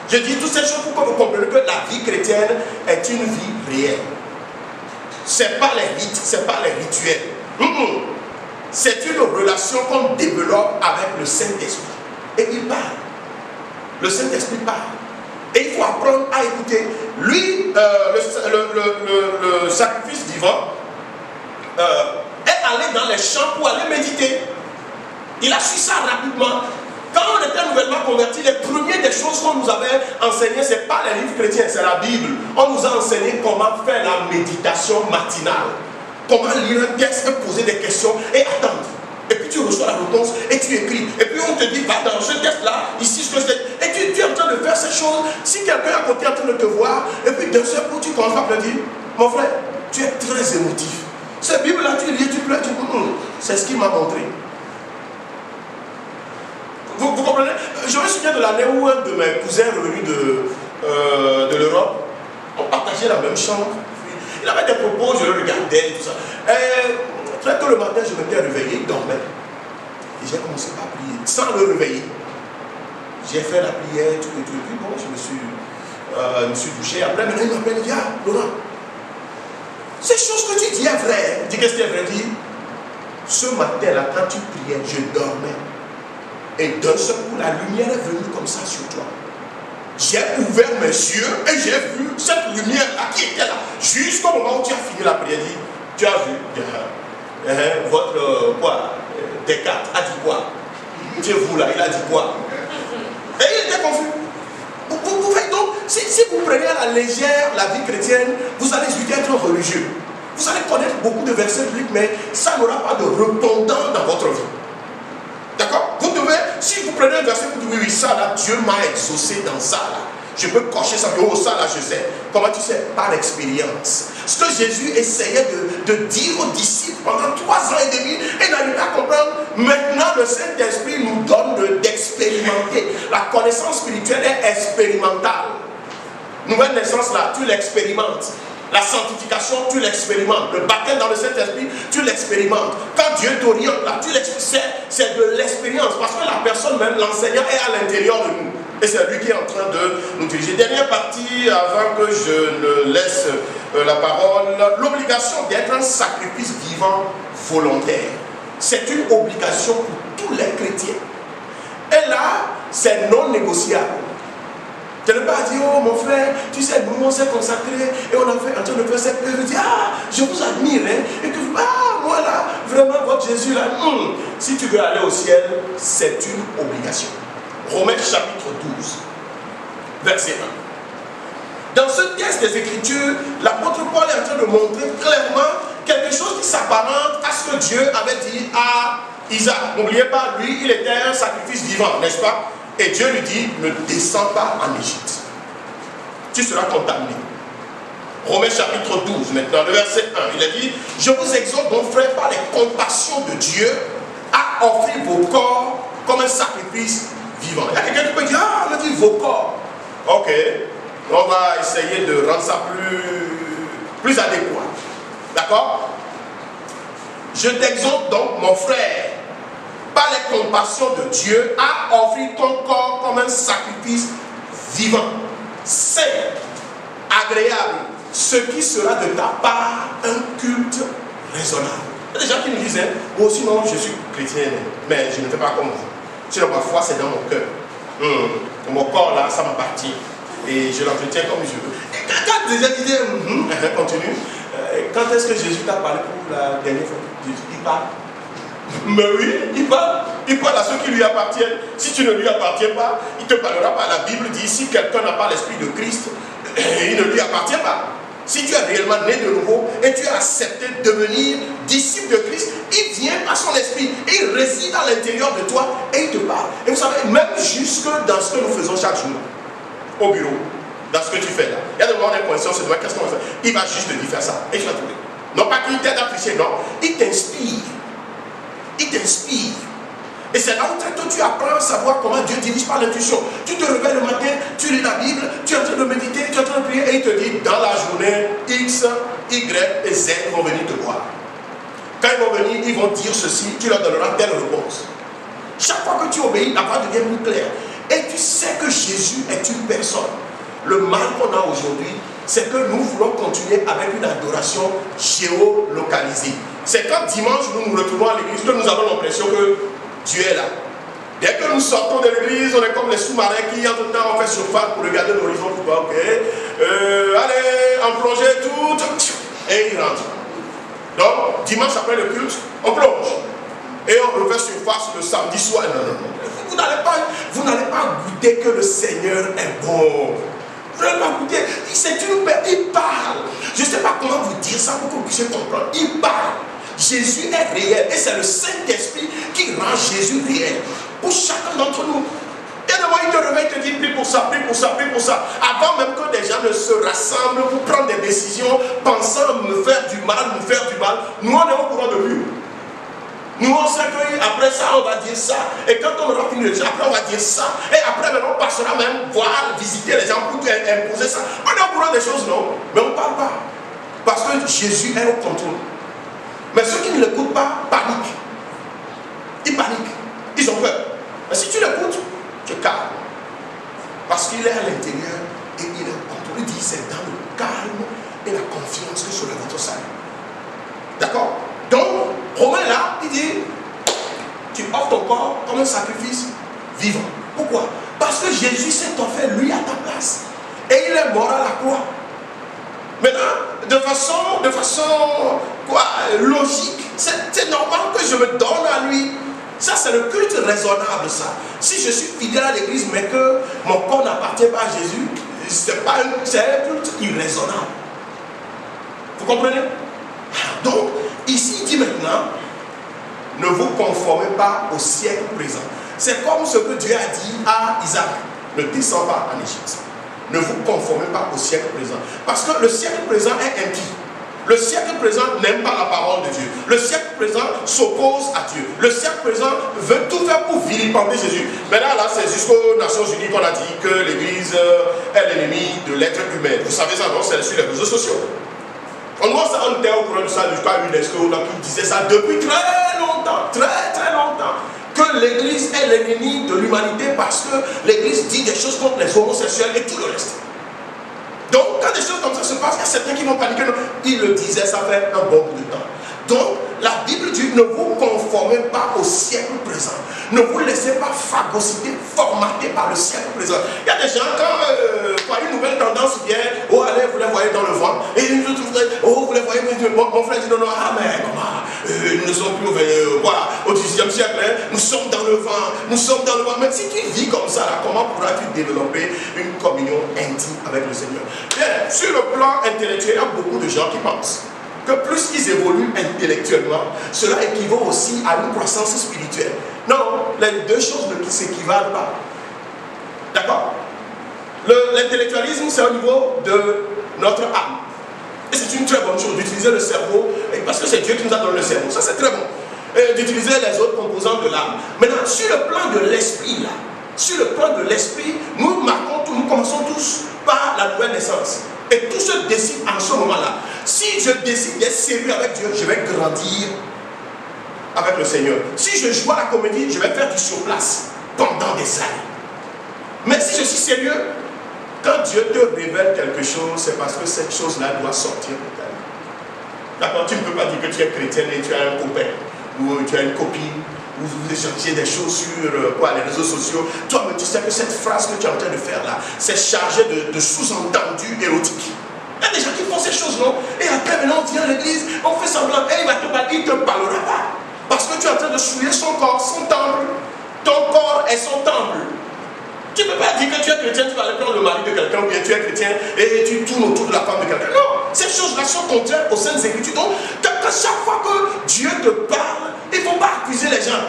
Je dis toutes ces choses pour que vous compreniez que la vie chrétienne est une vie réelle. Ce n'est pas les rites, ce n'est pas les rituels. C'est une relation qu'on développe avec le Saint-Esprit. Et il parle. Le Saint-Esprit parle. Et il faut apprendre à écouter. Lui, le sacrifice vivant est allé dans les champs pour aller méditer. Il a su ça rapidement. Quand on était nouvellement convertis, les premières des choses qu'on nous avait enseignées, ce n'est pas les livres chrétiens, c'est la Bible. On nous a enseigné comment faire la méditation matinale. Comment lire un texte, poser des questions et attendre. Et puis tu reçois la réponse et tu écris. Et puis on te dit, va dans ce texte-là, ici, ce que c'est. Et tu es en train de faire ces choses. Si quelqu'un à côté est en train de te voir, et puis d'un seul coup, tu commences à te dire, mon frère, tu es très émotif. Cette Bible-là, tu lis, tu pleures, tu dis, c'est ce qu'il m'a montré. Vous comprenez? Je me souviens de l'année où un de mes cousins revenu de l'Europe, on partageait la même chambre. Il avait des propos, je le regardais, tout ça. Et très tôt le matin, je m'étais réveillé, il dormait. Et j'ai commencé à prier, sans le réveiller. J'ai fait la prière, tout. Et puis bon, je me suis douché. Après, maintenant, il m'appelle, il dit, ah, Laurent, ces choses que tu dis est vrai. Il dit, qu'est-ce qui est vrai? Il dit, ce matin-là, quand tu priais, je dormais. Et d'un seul coup, la lumière est venue comme ça sur toi. J'ai ouvert mes yeux et j'ai vu cette lumière-là qui était là. Jusqu'au moment où tu as fini la prière, dit, tu as vu votre quoi, Descartes a dit quoi? C'est vous là, il a dit quoi? Et il était confus. Vous pouvez donc, si vous prenez à la légère la vie chrétienne, vous allez juste être religieux. Vous allez connaître beaucoup de versets bibliques, mais ça n'aura pas de répondant dans votre vie. D'accord? Vous devez, si vous prenez un verset, vous dites oui, ça là, Dieu m'a exaucé dans ça là. Je peux cocher ça, oh ça là, je sais. Comment tu sais? Par expérience. Ce que Jésus essayait de dire aux disciples pendant 3 ans et demi, et n'arrive pas à comprendre. Maintenant, le Saint-Esprit nous donne d'expérimenter. La connaissance spirituelle est expérimentale. Nouvelle naissance là, tu l'expérimentes. La sanctification, tu l'expérimentes. Le baptême dans le Saint-Esprit, tu l'expérimentes. Quand Dieu t'oriente là, c'est de l'expérience. Parce que la personne même, l'enseignant est à l'intérieur de nous. Et c'est lui qui est en train de nous diriger. Dernière partie, avant que je ne laisse la parole. L'obligation d'être un sacrifice vivant volontaire. C'est une obligation pour tous les chrétiens. Et là, c'est non négociable. Tu ne peux pas dire, oh mon frère, tu sais, nous on s'est consacré et on a fait en train de faire cette œuvre. Je dis, ah, je vous admire, hein. Et que, ah, moi là, vraiment, votre Jésus là, si tu veux aller au ciel, c'est une obligation. Romains chapitre 12, verset 1. Dans ce texte des Écritures, l'apôtre Paul est en train de montrer clairement quelque chose qui s'apparente à ce que Dieu avait dit à Isaac. N'oubliez pas, lui, il était un sacrifice vivant, n'est-ce pas? Et Dieu lui dit, ne descends pas en Égypte. Tu seras contaminé. Romains chapitre 12, maintenant, le verset 1. Il a dit, je vous exhorte donc, frère, par les compassions de Dieu, à offrir vos corps comme un sacrifice vivant. Il y a quelqu'un qui peut dire, ah, on a dit vos corps. Ok, on va essayer de rendre ça plus adéquat. D'accord? Je t'exhorte donc, mon frère, par les compassions de Dieu, à offrir ton corps comme un sacrifice vivant, saint, agréable, ce qui sera de ta part un culte raisonnable. Il y a des gens qui nous disent, oh sinon je suis chrétien, mais je ne fais pas comme vous. Sinon ma foi c'est dans mon cœur. Mon corps là, ça m'appartient. Et je l'entretiens comme je veux. Et quand déjà disait, continue, quand est-ce que Jésus t'a parlé pour la dernière fois? Il parle. Mais oui, il parle à ceux qui lui appartiennent. Si tu ne lui appartiens pas, il ne te parlera pas. La Bible dit, si quelqu'un n'a pas l'esprit de Christ, il ne lui appartient pas. Si tu es réellement né de nouveau et tu as accepté de devenir disciple de Christ, il vient par son esprit et il réside à l'intérieur de toi et il te parle. Et vous savez, même jusque dans ce que nous faisons chaque jour, au bureau, dans ce que tu fais là, il y a des moments d'inconscience, on se demande qu'est-ce qu'on va faire. Il va juste te dire faire ça et tu vas trouver. Non pas qu'il t'aide à tricher, non, il t'inspire. Il t'inspire. Et c'est là où très tôt tu apprends à savoir comment Dieu dirige par l'intuition. Tu te réveilles le matin, tu lis la Bible, tu es en train de méditer, tu es en train de prier et il te dit dans la journée X, Y et Z vont venir te voir. Quand ils vont venir, ils vont dire ceci, tu leur donneras telle réponse. Chaque fois que tu obéis, la voie devient plus claire. Et tu sais que Jésus est une personne. Le mal qu'on a aujourd'hui, c'est que nous voulons continuer avec une adoration géolocalisée. C'est quand dimanche nous nous retrouvons à l'église que nous avons l'impression que Dieu est là. Dès que nous sortons de l'église, on est comme les sous-marins qui, entre temps, ont fait surface pour regarder l'horizon. Ok, allez, en plongée, tout, et ils rentrent. Donc, dimanche après le culte, on plonge. Et on refait surface le samedi soir. Non, non, non. Vous n'allez pas goûter que le Seigneur est bon. Vous n'allez pas goûter. C'est une paix. Il parle. Je ne sais pas comment vous dire ça pour que vous puissiez comprendre. Il parle. Jésus est réel. Et c'est le Saint-Esprit qui rend Jésus réel. Pour chacun d'entre nous. Et de moi, il te réveille, il te dit, prie pour ça, prie pour ça, prie pour ça. Avant même que des gens ne se rassemblent pour prendre des décisions, pensant me faire du mal, nous on est au courant de lui. Nous on sait qu'après ça, on va dire ça. Et quand on aura fini le jour, après on va dire ça. Et après, maintenant, on passera même voir, visiter les gens pour imposer ça. On est au courant des choses, non? Mais on ne parle pas. Parce que Jésus est au contrôle. Mais ceux qui ne l'écoutent pas paniquent. Ils paniquent. Ils ont peur. Mais si tu l'écoutes, tu es calme. Parce qu'il est à l'intérieur et il est au contrôle. Il dit c'est dans le calme et la confiance que sera votre salut. D'accord? Donc, Romain là, il dit tu offres ton corps comme un sacrifice vivant. Pourquoi? Parce que Jésus s'est offert lui à ta place. Et il est mort à la croix. Maintenant, de façon logique, c'est normal que je me donne à lui. Ça, c'est le culte raisonnable, ça. Si je suis fidèle à l'église, mais que mon corps n'appartient pas à Jésus, c'est un culte irraisonnable. Vous comprenez? Donc, ici, il dit maintenant, ne vous conformez pas au siècle présent. C'est comme ce que Dieu a dit à Isaac, ne descends pas en Égypte. Ne vous conformez pas au siècle présent. Parce que le siècle présent est impie. Le siècle présent n'aime pas la parole de Dieu. Le siècle présent s'oppose à Dieu. Le siècle présent veut tout faire pour vilipender Jésus. Maintenant, là, c'est jusqu'aux Nations Unies qu'on a dit que l'Église est l'ennemi de l'être humain. Vous savez ça, non? C'est sur les réseaux sociaux. On était au courant de ça jusqu'à UNESCO qui disait ça depuis très longtemps, très longtemps. Que l'Église est l'ennemi de l'humanité parce que l'Église dit des choses contre les homosexuels et tout le reste. Donc, quand des choses comme ça se passent, il y a certains qui vont paniquer. Il le disait, ça fait un bon bout de temps. Donc, la Bible dit, ne vous conformez pas au siècle présent. Ne vous laissez pas phagocyter, formater par le siècle présent. Il y a des gens, quand une nouvelle tendance vient, oh, allez, vous les voyez dans le vent. Et oh, vous les voyez, mon frère dit, non, mais comment nous ne sommes plus au XVIIe siècle, hein, nous sommes dans le vent, Mais si tu vis comme ça, là, comment pourras-tu développer une communion intime avec le Seigneur? Bien, sur le plan intellectuel, il y a beaucoup de gens qui pensent que plus ils évoluent intellectuellement, cela équivaut aussi à une croissance spirituelle. Non, les deux choses ne s'équivalent pas. D'accord? L'intellectualisme, c'est au niveau de notre âme. Et c'est une très bonne chose d'utiliser le cerveau, parce que c'est Dieu qui nous a donné le cerveau. Ça, c'est très bon. D'utiliser les autres composants de l'âme. Maintenant, sur le plan de l'esprit, là, sur le plan de l'esprit, nous commençons tous par la nouvelle naissance. Et tout se décide en ce moment-là. Si je décide d'être sérieux avec Dieu, je vais grandir avec le Seigneur. Si je joue à la comédie, je vais faire du surplace pendant des années. Mais si je suis sérieux, quand Dieu te révèle quelque chose, c'est parce que cette chose-là doit sortir de ta vie. D'accord? Tu ne peux pas dire que tu es chrétien et tu as un copain ou tu as une copine ou vous échangez des choses sur les réseaux sociaux. Toi, mais tu sais que cette phrase que tu es en train de faire là, c'est chargé de sous-entendus érotiques. Il y a des gens qui font ces choses, non? Et après, maintenant, on vient à l'église, on fait semblant, et il ne te parlera pas. Parce que tu es en train de souiller son corps, son temple. Ton corps est son temple. Tu ne peux pas dire que tu es chrétien, tu vas aller prendre le mari de quelqu'un, ou bien tu es chrétien et tu tournes autour de la femme de quelqu'un. Non, ces choses-là sont contraires aux Saintes Écritures. Donc, chaque fois que Dieu te parle, il ne faut pas accuser les gens.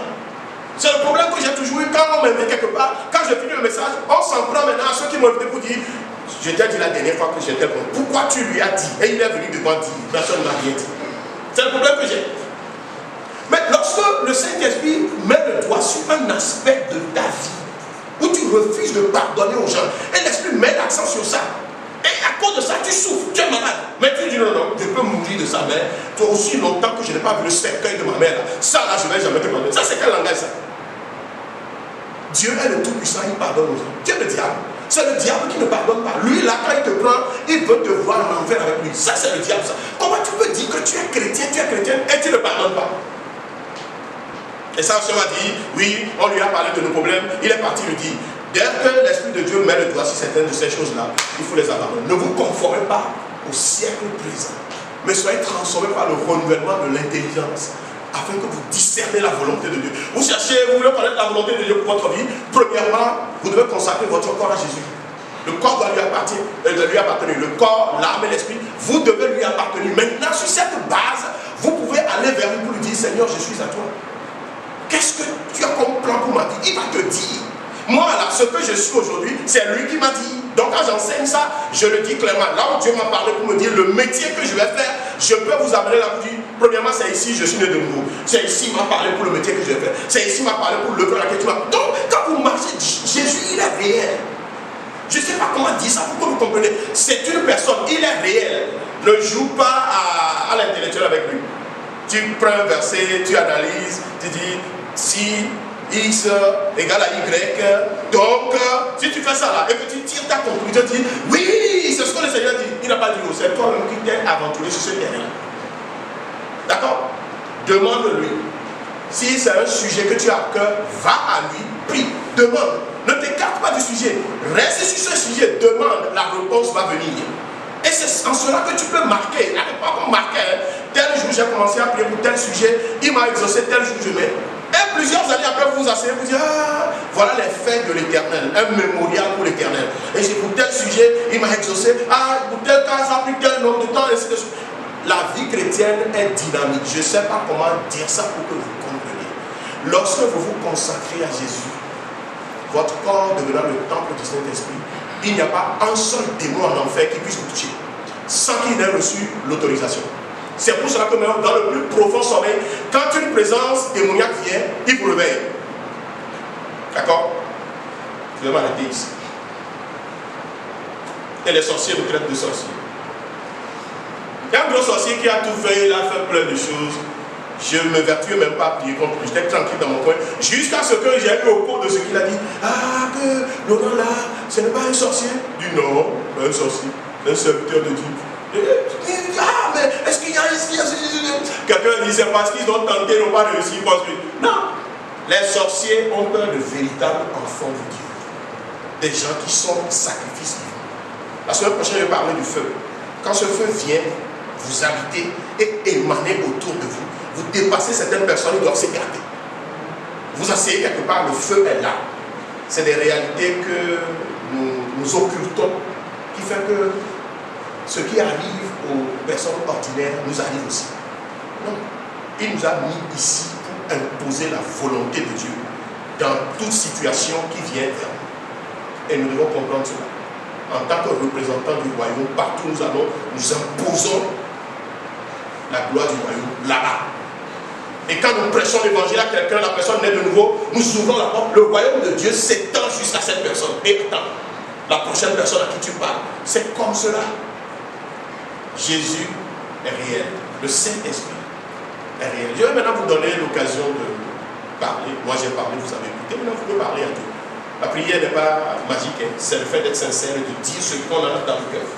C'est le problème que j'ai toujours eu quand on m'invite quelque part. Quand je finis le message, on s'en prend maintenant à ceux qui m'ont invité pour dire, je t'ai dit la dernière fois que j'étais bon. Pourquoi tu lui as dit? Et il est venu devant dire, personne ne m'a rien dit. C'est le problème que j'ai. Mais lorsque le Saint-Esprit met le doigt sur un aspect de ta vie, où tu refuses de pardonner aux gens, et l'Esprit met l'accent sur ça, et à cause de ça, tu souffres, tu es malade, mais tu dis non, je peux mourir de ça. sa mère, toi aussi longtemps que je n'ai pas vu le cercueil de ma mère, ça là, je ne vais jamais te pardonner. Ça, c'est quel langage ça? Dieu est le Tout-Puissant, il pardonne aux hommes. Dieu est le diable. C'est le diable qui ne pardonne pas. Lui, là, quand il te prend, il veut te voir en enfer avec lui. Ça, c'est le diable, ça. Comment tu peux dire que tu es chrétien et tu ne pardonnes pas? Et ça, on m'a dit, oui, on lui a parlé de nos problèmes, il est parti lui dire, dès que l'Esprit de Dieu met le doigt sur certaines de ces choses-là, il faut les abandonner. Ne vous conformez pas au siècle présent, mais soyez transformés par le renouvellement de l'intelligence, afin que vous discernez la volonté de Dieu. Vous voulez connaître la volonté de Dieu pour votre vie. Premièrement, vous devez consacrer votre corps à Jésus. Le corps doit lui appartenir. Le corps, l'âme et l'esprit, vous devez lui appartenir. Maintenant, sur cette base, vous pouvez aller vers lui pour lui dire, Seigneur, je suis à toi. Qu'est-ce que tu as comme plan pour ma vie? Il va te dire. Moi, là, ce que je suis aujourd'hui, c'est lui qui m'a dit. Donc, quand j'enseigne ça, je le dis clairement. Là où Dieu m'a parlé pour me dire le métier que je vais faire, je peux vous amener la vie. Premièrement, c'est ici, je suis né de nouveau. C'est ici, il m'a parlé pour le métier que je vais faire. C'est ici, il m'a parlé pour le cœur à laquelle tu m'as. Donc, quand vous marchez, Jésus, il est réel. Je ne sais pas comment dire ça pour que vous compreniez. C'est une personne, il est réel. Ne joue pas à l'intellectuel avec lui. Tu prends un verset, tu analyses, tu dis si X égale à Y, donc si tu fais ça là et que tu tires ta conclusion, tu dis oui, c'est ce que le Seigneur dit. Il n'a pas dit, c'est toi-même qui t'es aventuré sur ce terrain. D'accord? Demande-lui. Si c'est un sujet que tu as à cœur, va à lui, prie, demande. Ne t'écarte pas du sujet. Reste sur ce sujet, demande, la réponse va venir. Et c'est en cela que tu peux marquer. À l'époque, on marquait. Tel jour, j'ai commencé à prier pour tel sujet. Il m'a exaucé, tel jour, je mets. Et plusieurs années après, vous vous asseyez, vous dites, ah, voilà les faits de l'éternel. Un mémorial pour l'éternel. Et c'est pour tel sujet, il m'a exaucé. Ah, pour tel cas, ça a pris tel nombre de temps, et ainsi de suite. La vie chrétienne est dynamique. Je ne sais pas comment dire ça pour que vous compreniez. Lorsque vous vous consacrez à Jésus, votre corps devenant le temple du Saint-Esprit, il n'y a pas un seul démon en enfer qui puisse vous toucher sans qu'il ait reçu l'autorisation. C'est pour cela que même dans le plus profond sommeil, quand une présence démoniaque vient, il vous réveille. D'accord? Je vais m'arrêter ici. Et les sorciers vous traitent de sorciers. Il y a un gros sorcier qui a tout fait, il a fait plein de choses. Je ne me vertuais même pas à prier contre lui. J'étais tranquille dans mon coin. Jusqu'à ce que j'ai eu au cours de ce qu'il a dit. Ah, que Laurent là, ce n'est pas un sorcier. Du non, un sorcier. Un serviteur de Dieu. Ah, mais est-ce qu'il y a quelqu'un dit c'est parce qu'ils ont tenté, ils n'ont pas réussi. Non. Les sorciers ont peur de véritables enfants de Dieu. Des gens qui sont sacrifices vivants. La semaine prochaine, je vais parler du feu. Quand ce feu vient, vous habitez et émanez autour de vous. Vous dépassez certaines personnes, ils doivent s'écarter. Vous asseyez quelque part, le feu est là. C'est des réalités que nous occultons, qui fait que ce qui arrive aux personnes ordinaires nous arrive aussi. Non. Il nous a mis ici pour imposer la volonté de Dieu dans toute situation qui vient vers nous. Et nous devons comprendre cela. En tant que représentants du royaume, partout où nous allons, nous imposons la gloire du royaume là-bas. Et quand nous prêchons l'évangile à quelqu'un, la personne naît de nouveau, nous ouvrons la porte. Le royaume de Dieu s'étend jusqu'à cette personne. Et attends, la prochaine personne à qui tu parles, c'est comme cela. Jésus est réel. Le Saint-Esprit est réel. Je vais maintenant vous donner l'occasion de parler. Moi j'ai parlé, vous avez écouté. Maintenant vous pouvez parler à Dieu. La prière n'est pas magique. Hein. C'est le fait d'être sincère et de dire ce qu'on a dans le cœur.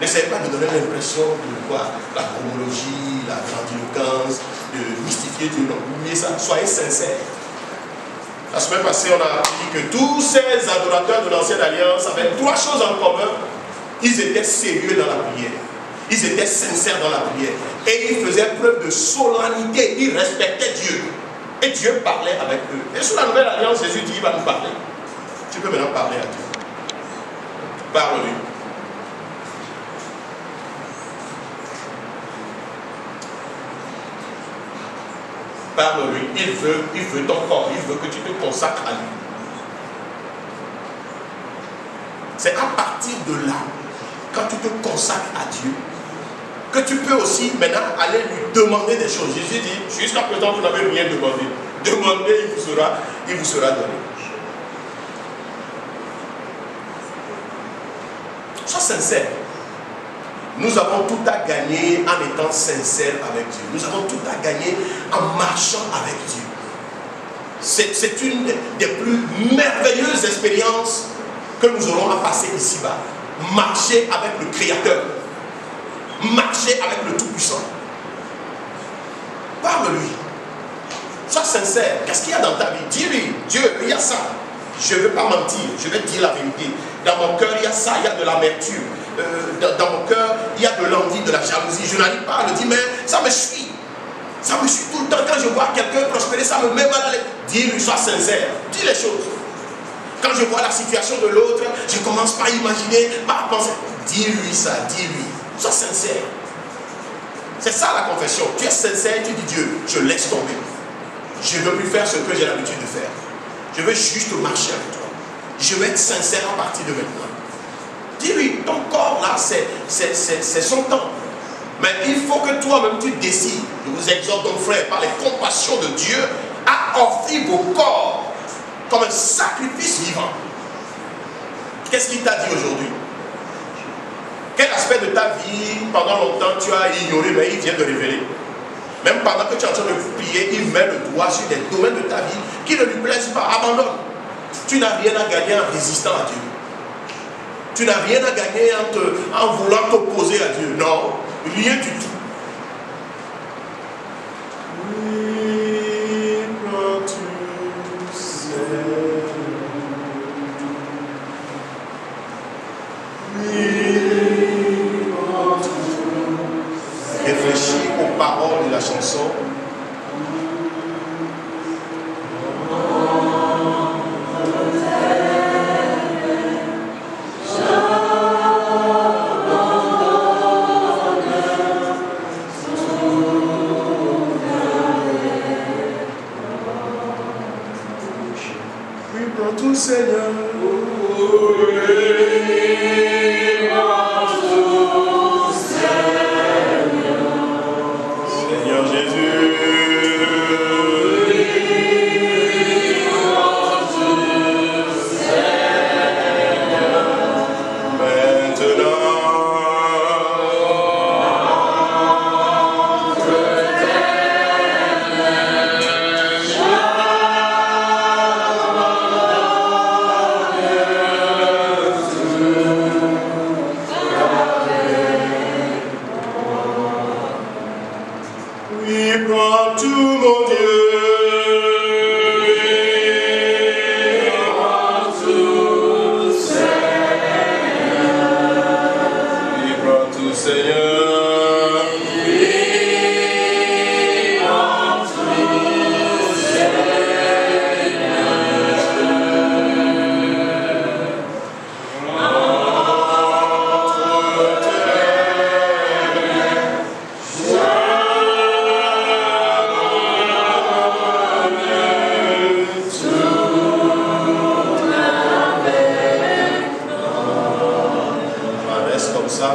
N'essayez pas de donner l'impression de quoi la chromologie, la grandiloquence, de mystifier Dieu. Non, oubliez ça. Soyez sincères. La semaine passée, on a dit que tous ces adorateurs de l'ancienne alliance avaient trois choses en commun. Ils étaient sérieux dans la prière. Ils étaient sincères dans la prière. Et ils faisaient preuve de solennité. Ils respectaient Dieu. Et Dieu parlait avec eux. Et sous la nouvelle alliance, Jésus dit, il va nous parler. Tu peux maintenant parler à Dieu. Parle-lui. Parle-lui. Il veut ton corps. Il veut que tu te consacres à lui. C'est à partir de là, quand tu te consacres à Dieu, que tu peux aussi maintenant aller lui demander des choses. Jésus dit, jusqu'à présent, vous n'avez rien demandé. Demandez, il vous sera donné. Sois sincère. Nous avons tout à gagner en étant sincères avec Dieu. Nous avons tout à gagner en marchant avec Dieu. C'est une des plus merveilleuses expériences que nous aurons à passer ici-bas. Marcher avec le Créateur. Marcher avec le Tout-Puissant. Parle-lui. Sois sincère. Qu'est-ce qu'il y a dans ta vie? Dis-lui, Dieu, il y a ça. Je ne veux pas mentir, je vais te dire la vérité. Dans mon cœur, il y a ça, il y a de l'amertume. Dans mon cœur, il y a de l'envie, de la jalousie. Je n'arrive pas à le dire, mais ça me suit. Ça me suit tout le temps. Quand je vois quelqu'un prospérer, ça me met mal à l'aise. Dis-lui, sois sincère. Dis les choses. Quand je vois la situation de l'autre, je commence pas à imaginer, pas à penser. Dis-lui ça, dis-lui. Sois sincère. C'est ça la confession. Tu es sincère, tu dis Dieu, je laisse tomber. Je ne veux plus faire ce que j'ai l'habitude de faire. Je veux juste marcher avec toi. Je veux être sincère à partir de maintenant. Dis-lui, ton corps là, c'est son temps. Mais il faut que toi-même tu décides. Je vous exhorte donc frère, par les compassions de Dieu, à offrir vos corps comme un sacrifice vivant. Qu'est-ce qu'il t'a dit aujourd'hui? Quel aspect de ta vie, pendant longtemps, tu as ignoré, mais il vient de révéler? Même pendant que tu es en train de prier, il met le doigt sur des domaines de ta vie qui ne lui plaisent pas. Abandonne. Tu n'as rien à gagner en résistant à Dieu. Tu n'as rien à gagner en voulant t'opposer à Dieu. Non, rien du tout. Réfléchis aux paroles de la chanson. Oui, prends tout, Seigneur. Seigneur Jésus.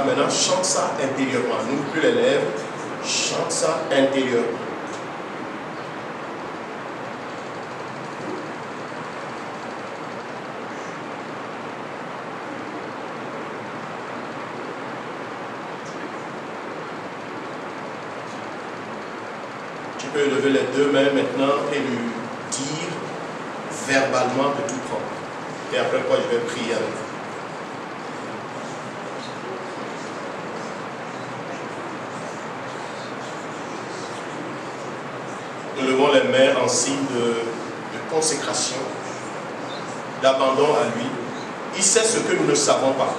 Maintenant, chante ça intérieurement. N'ouvre plus les lèvres. Chante ça intérieurement. Tu peux lever les deux mains maintenant et lui dire verbalement de tout prendre. Et après quoi, je vais prier avec vous. Nous levons les mains en signe de consécration, d'abandon à lui. Il sait ce que nous ne savons pas.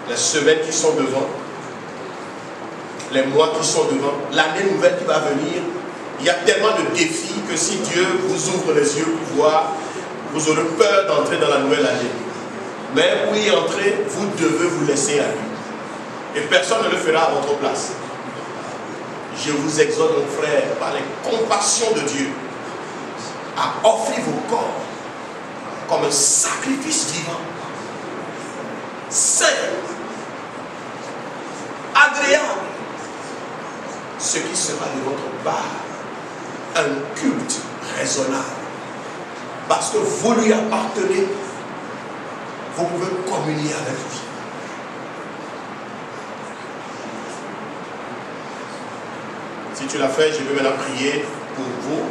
Les semaines qui sont devant, les mois qui sont devant, l'année nouvelle qui va venir, il y a tellement de défis que si Dieu vous ouvre les yeux pour voir, vous aurez peur d'entrer dans la nouvelle année. Mais pour y entrer, vous devez vous laisser à lui. Et personne ne le fera à votre place. Je vous exhorte, mon frère, par les compassions de Dieu, à offrir vos corps comme un sacrifice vivant, saint, agréable, ce qui sera de votre part un culte raisonnable. Parce que vous lui appartenez, vous pouvez communier avec lui. Si tu l'as fait, je vais maintenant prier pour vous.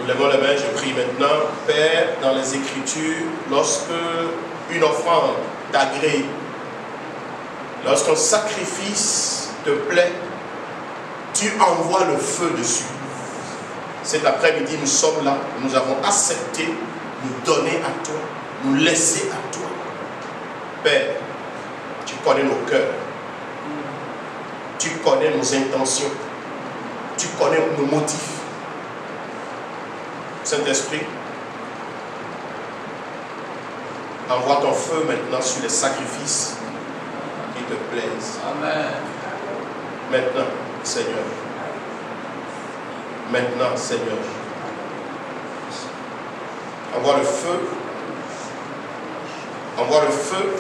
Nous lèvons les mains, je prie maintenant. Père, dans les Écritures, lorsque une offrande t'agrée, lorsqu'un sacrifice te plaît, tu envoies le feu dessus. Cet après-midi, nous sommes là, nous avons accepté nous donner à toi, nous laisser à toi. Père, tu connais nos cœurs, tu connais nos intentions, tu connais nos motifs. Saint-Esprit, envoie ton feu maintenant sur les sacrifices qui te plaisent. Amen. Maintenant, Seigneur. Maintenant, Seigneur. Envoie le feu. Envoie le feu.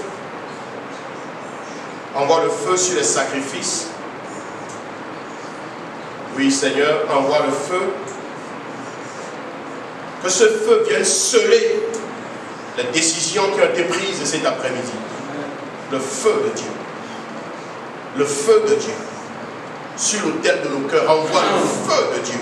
Envoie le feu sur les sacrifices. Oui, Seigneur, envoie le feu. Que ce feu vienne sceller les décisions qui ont été prises cet après-midi. Le feu de Dieu. Le feu de Dieu. Sur l'autel de nos cœurs, envoie le feu de Dieu.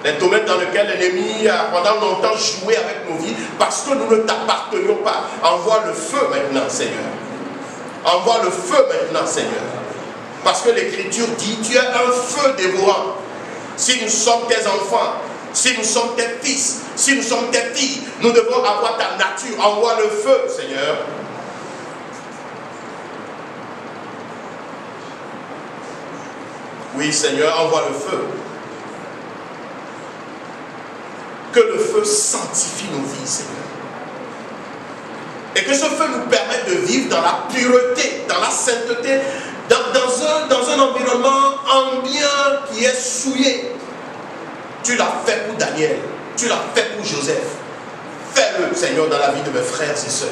Les domaines dans lesquels l'ennemi a pendant longtemps joué avec nos vies parce que nous ne t'appartenions pas. Envoie le feu maintenant, Seigneur. Envoie le feu maintenant, Seigneur. Parce que l'Écriture dit, tu es un feu dévorant. Si nous sommes tes enfants, si nous sommes tes fils, si nous sommes tes filles, nous devons avoir ta nature. Envoie le feu, Seigneur. Oui, Seigneur, envoie le feu. Que le feu sanctifie nos vies, Seigneur. Et que ce feu nous permette de vivre dans la pureté, dans la sainteté, dans un environnement ambiant qui est souillé. Tu l'as fait pour Daniel, tu l'as fait pour Joseph. Fais-le, Seigneur, dans la vie de mes frères et sœurs.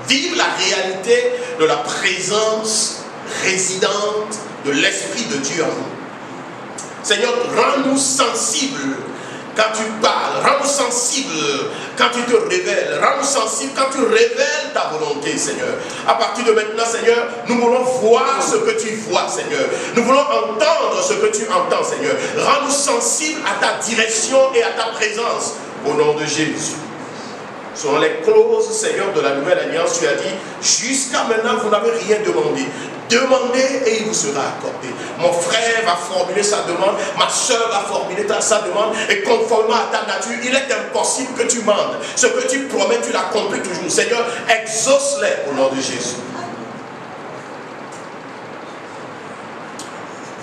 Vive la réalité de la présence résidente de l'Esprit de Dieu en nous. Seigneur, rends-nous sensibles quand tu parles, rends-nous sensibles quand tu te révèles, rends-nous sensibles quand tu révèles ta volonté, Seigneur. À partir de maintenant, Seigneur, nous voulons voir ce que tu vois, Seigneur. Nous voulons entendre ce que tu entends, Seigneur. Rends-nous sensibles à ta direction et à ta présence, au nom de Jésus. Selon les clauses, Seigneur, de la Nouvelle Alliance, tu as dit, jusqu'à maintenant, vous n'avez rien demandé. Demandez et il vous sera accordé. Mon frère va formuler sa demande, ma soeur va formuler sa demande, et conformément à ta nature, il est impossible que tu demandes. Ce que tu promets, tu l'accomplis toujours. Seigneur, exauce-les au nom de Jésus.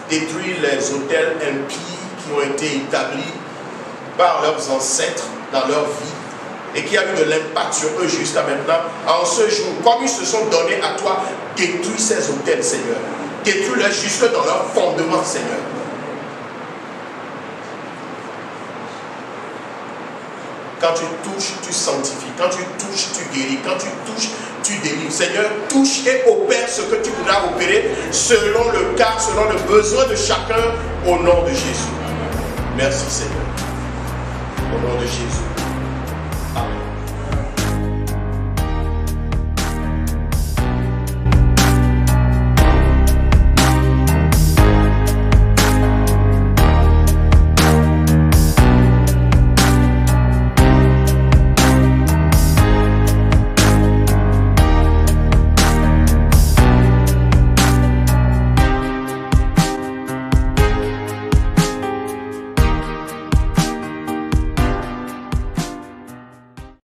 Détruis les autels impies qui ont été établis par leurs ancêtres dans leur vie, et qui a eu de l'impact sur eux jusqu'à maintenant, en ce jour, comme ils se sont donnés à toi, détruis ces autels, Seigneur. Détruis-les jusque dans leur fondement, Seigneur. Quand tu touches, tu sanctifies. Quand tu touches, tu guéris. Quand tu touches, tu délivres. Seigneur, touche et opère ce que tu voudras opérer selon le cas, selon le besoin de chacun, au nom de Jésus. Merci, Seigneur. Au nom de Jésus.